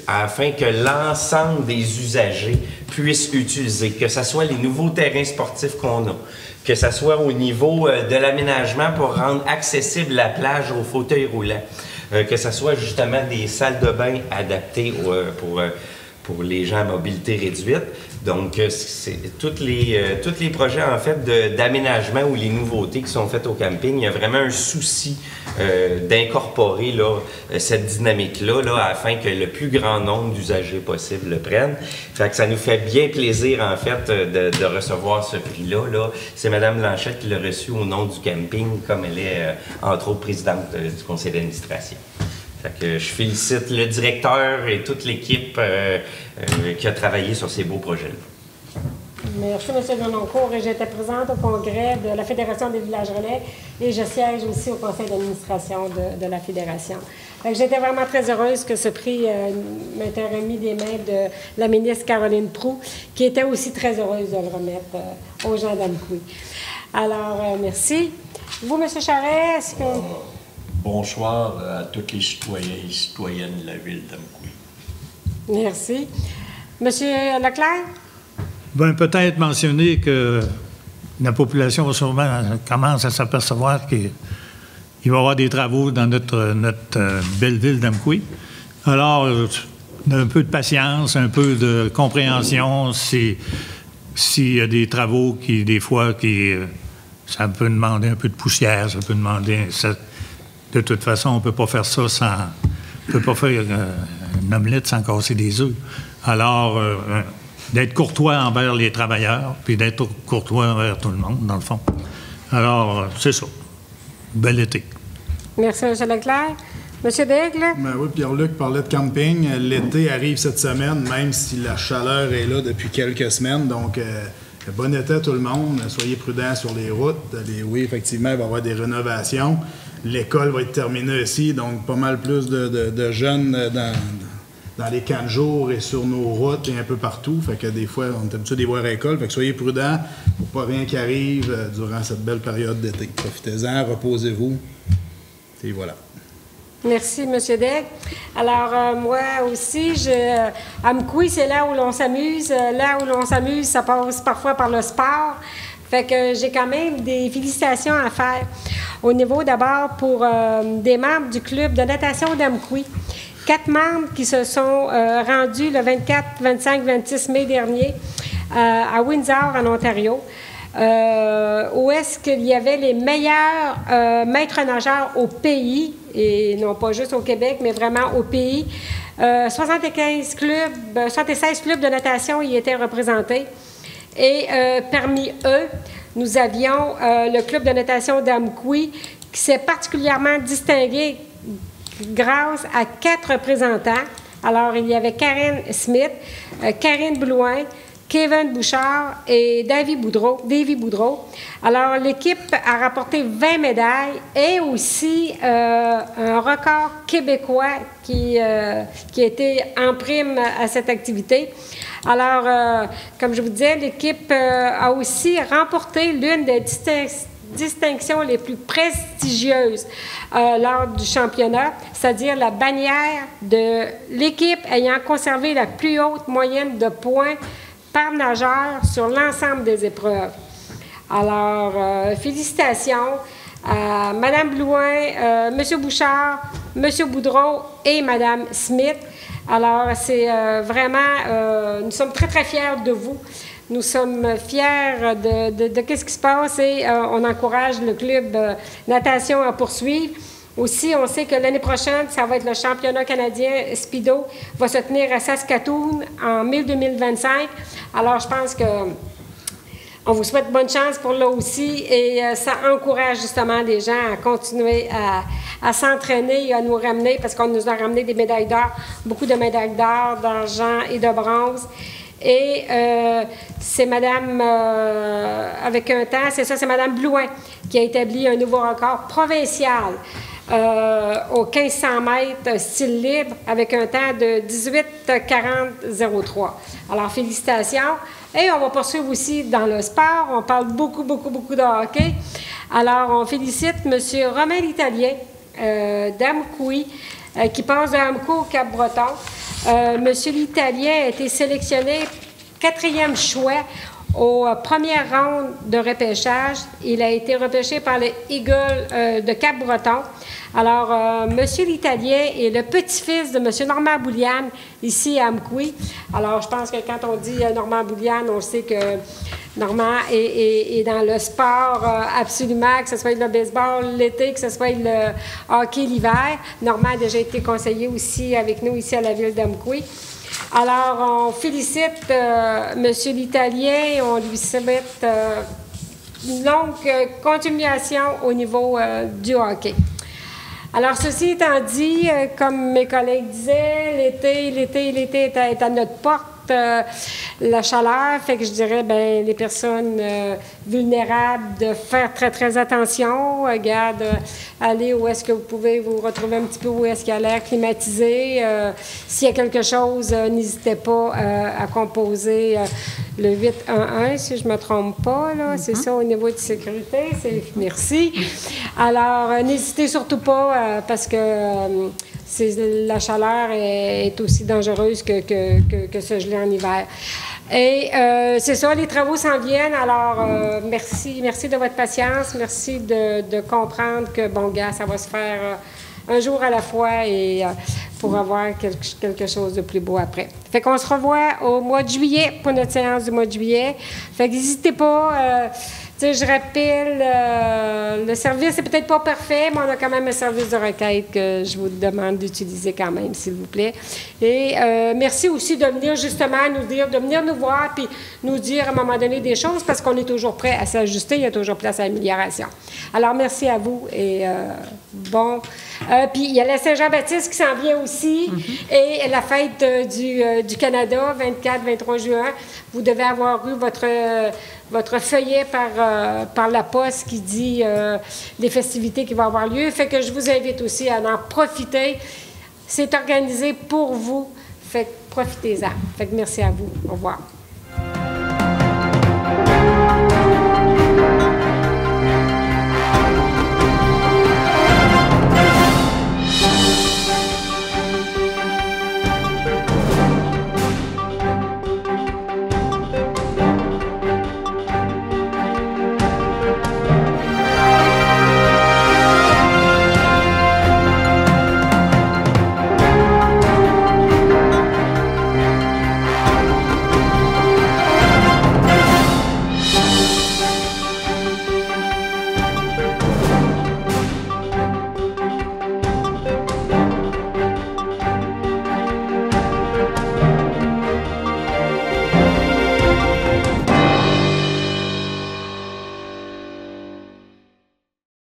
S2: afin que l'ensemble des usagers puissent utiliser, que ce soit les nouveaux terrains sportifs qu'on a, que ce soit au niveau de l'aménagement pour rendre accessible la plage aux fauteuils roulants, que ce soit justement des salles de bain adaptées pour les gens à mobilité réduite. Donc, c'est tous les projets, en fait, d'aménagement ou les nouveautés qui sont faites au camping, il y a vraiment un souci d'incorporer cette dynamique-là afin que le plus grand nombre d'usagers possible le prennent. Fait que ça nous fait bien plaisir, en fait, de recevoir ce prix-là. C'est Mme Blanchette qui l'a reçu au nom du camping, comme elle est, entre autres, présidente du conseil d'administration. Fait que je félicite le directeur et toute l'équipe qui a travaillé sur ces beaux projets-là.
S1: Merci, M. Denoncourt. J'étais présente au congrès de la Fédération des villages relais et je siège aussi au conseil d'administration de la Fédération. J'étais vraiment très heureuse que ce prix m'était remis des mains de la ministre Caroline Proulx, qui était aussi très heureuse de le remettre aux gens d'Amkoui. Alors, merci. Vous, M. Charest, est-ce que...
S10: Bonsoir à tous les citoyens et citoyennes de la ville d'Amkoui.
S1: Merci. Monsieur Leclerc?
S11: Bien, peut-être mentionner que la population sûrement commence à s'apercevoir qu'il va y avoir des travaux dans notre belle ville d'Amkoui. Alors, un peu de patience, un peu de compréhension. S'il y a des travaux qui, des fois, ça peut demander un peu de poussière, ça peut demander... De toute façon, on ne peut pas faire ça sans... On ne peut pas faire une omelette sans casser des œufs. Alors, d'être courtois envers les travailleurs, puis d'être courtois envers tout le monde, dans le fond. Alors, c'est ça. Bel été.
S1: Merci, M. Leclerc. M. Daigle?
S3: Ben oui, Pierre-Luc parlait de camping. L'été arrive cette semaine, même si la chaleur est là depuis quelques semaines. Donc, bon été à tout le monde. Soyez prudents sur les routes. Oui, effectivement, il va y avoir des rénovations. L'école va être terminée aussi, donc pas mal plus de jeunes dans les camps de jour et sur nos routes et un peu partout. Fait que des fois, on est habitué de les voir à l'école. Fait que soyez prudents pour pas rien qui arrive durant cette belle période d'été. Profitez-en, reposez-vous. Et voilà.
S1: Merci, M. Daigle. Alors, moi aussi, Amkoui, c'est là où l'on s'amuse. Là où l'on s'amuse, ça passe parfois par le sport. Fait que j'ai quand même des félicitations à faire. Au niveau d'abord pour des membres du club de natation d'Amkoui. 4 membres qui se sont rendus le 24, 25, 26 mai dernier à Windsor, en Ontario, où est-ce qu'il y avait les meilleurs maîtres nageurs au pays, et non pas juste au Québec, mais vraiment au pays. 76 clubs de natation y étaient représentés. Et parmi eux, nous avions le club de natation d'Amkoui qui s'est particulièrement distingué grâce à 4 représentants. Alors, il y avait Karine Smith, Karine Blouin, Kevin Bouchard et Davy Boudreau. Alors, l'équipe a rapporté 20 médailles et aussi un record québécois qui a été en prime à cette activité. Alors, comme je vous disais, l'équipe a aussi remporté l'une des distinctions les plus prestigieuses lors du championnat, c'est-à-dire la bannière de l'équipe ayant conservé la plus haute moyenne de points par nageur sur l'ensemble des épreuves. Alors, félicitations à Mme Blouin, M. Bouchard, M. Boudreau et Mme Smith. Alors, c'est vraiment... nous sommes très, très fiers de vous. Nous sommes fiers de ce qui se passe et on encourage le club natation à poursuivre. Aussi, on sait que l'année prochaine, ça va être le championnat canadien Speedo, va se tenir à Saskatoon en mai 2025. Alors, je pense que on vous souhaite bonne chance pour là aussi et ça encourage justement les gens à continuer à s'entraîner et à nous ramener, parce qu'on nous a ramené des médailles d'or, beaucoup de médailles d'or, d'argent et de bronze. Et c'est Madame, avec un temps, c'est Madame Blouin qui a établi un nouveau record provincial au 1500 mètres style libre avec un temps de 18:40:03. Alors, félicitations. Et on va poursuivre aussi dans le sport. On parle beaucoup de hockey. Alors, on félicite M. Romain L'Italien d'Amkoui qui passe de Amkoui au Cap-Breton. M. L'Italien a été sélectionné 4e choix aux premières rondes de repêchage. Il a été repêché par les Eagles de Cap-Breton. Alors, Monsieur l'Italien est le petit-fils de Monsieur Normand Bouliane, ici à Amqui. Alors, je pense que quand on dit Normand Bouliane, on sait que Normand est dans le sport absolument, que ce soit le baseball l'été, que ce soit le hockey l'hiver. Normand a déjà été conseiller aussi avec nous ici à la ville d'Amqui. Alors, on félicite Monsieur l'Italien, on lui souhaite une longue continuation au niveau du hockey. Alors, ceci étant dit, comme mes collègues disaient, l'été est à notre porte. La chaleur, fait que je dirais, bien, les personnes vulnérables de faire très, très attention. Regarde, allez où est-ce que vous pouvez vous retrouver un petit peu, où est-ce qu'il y a l'air climatisé. S'il y a quelque chose, n'hésitez pas à composer le 811, si je ne me trompe pas, là. C'est ça au niveau de sécurité. Merci. Alors, n'hésitez surtout pas parce que la chaleur est aussi dangereuse que ce gelé en hiver. Et c'est ça, les travaux s'en viennent. Alors, merci de votre patience. Merci de comprendre que, bon, gars, ça va se faire un jour à la fois et pour avoir quelque chose de plus beau après. Fait qu'on se revoit au mois de juillet pour notre séance du mois de juillet. Fait que n'hésitez pas. Je rappelle, le service n'est peut-être pas parfait, mais on a quand même un service de requête que je vous demande d'utiliser quand même, s'il vous plaît. Et merci aussi de venir justement nous dire, de venir nous voir puis nous dire à un moment donné des choses parce qu'on est toujours prêt à s'ajuster, il y a toujours place à l'amélioration. Alors, merci à vous et bon. Puis il y a la Saint-Jean-Baptiste qui s'en vient aussi et la fête du Canada, 24-23 juin. Vous devez avoir eu votre feuillet par la poste qui dit les festivités qui vont avoir lieu. Fait que je vous invite aussi à en profiter. C'est organisé pour vous. Fait que profitez-en. Fait que merci à vous. Au revoir.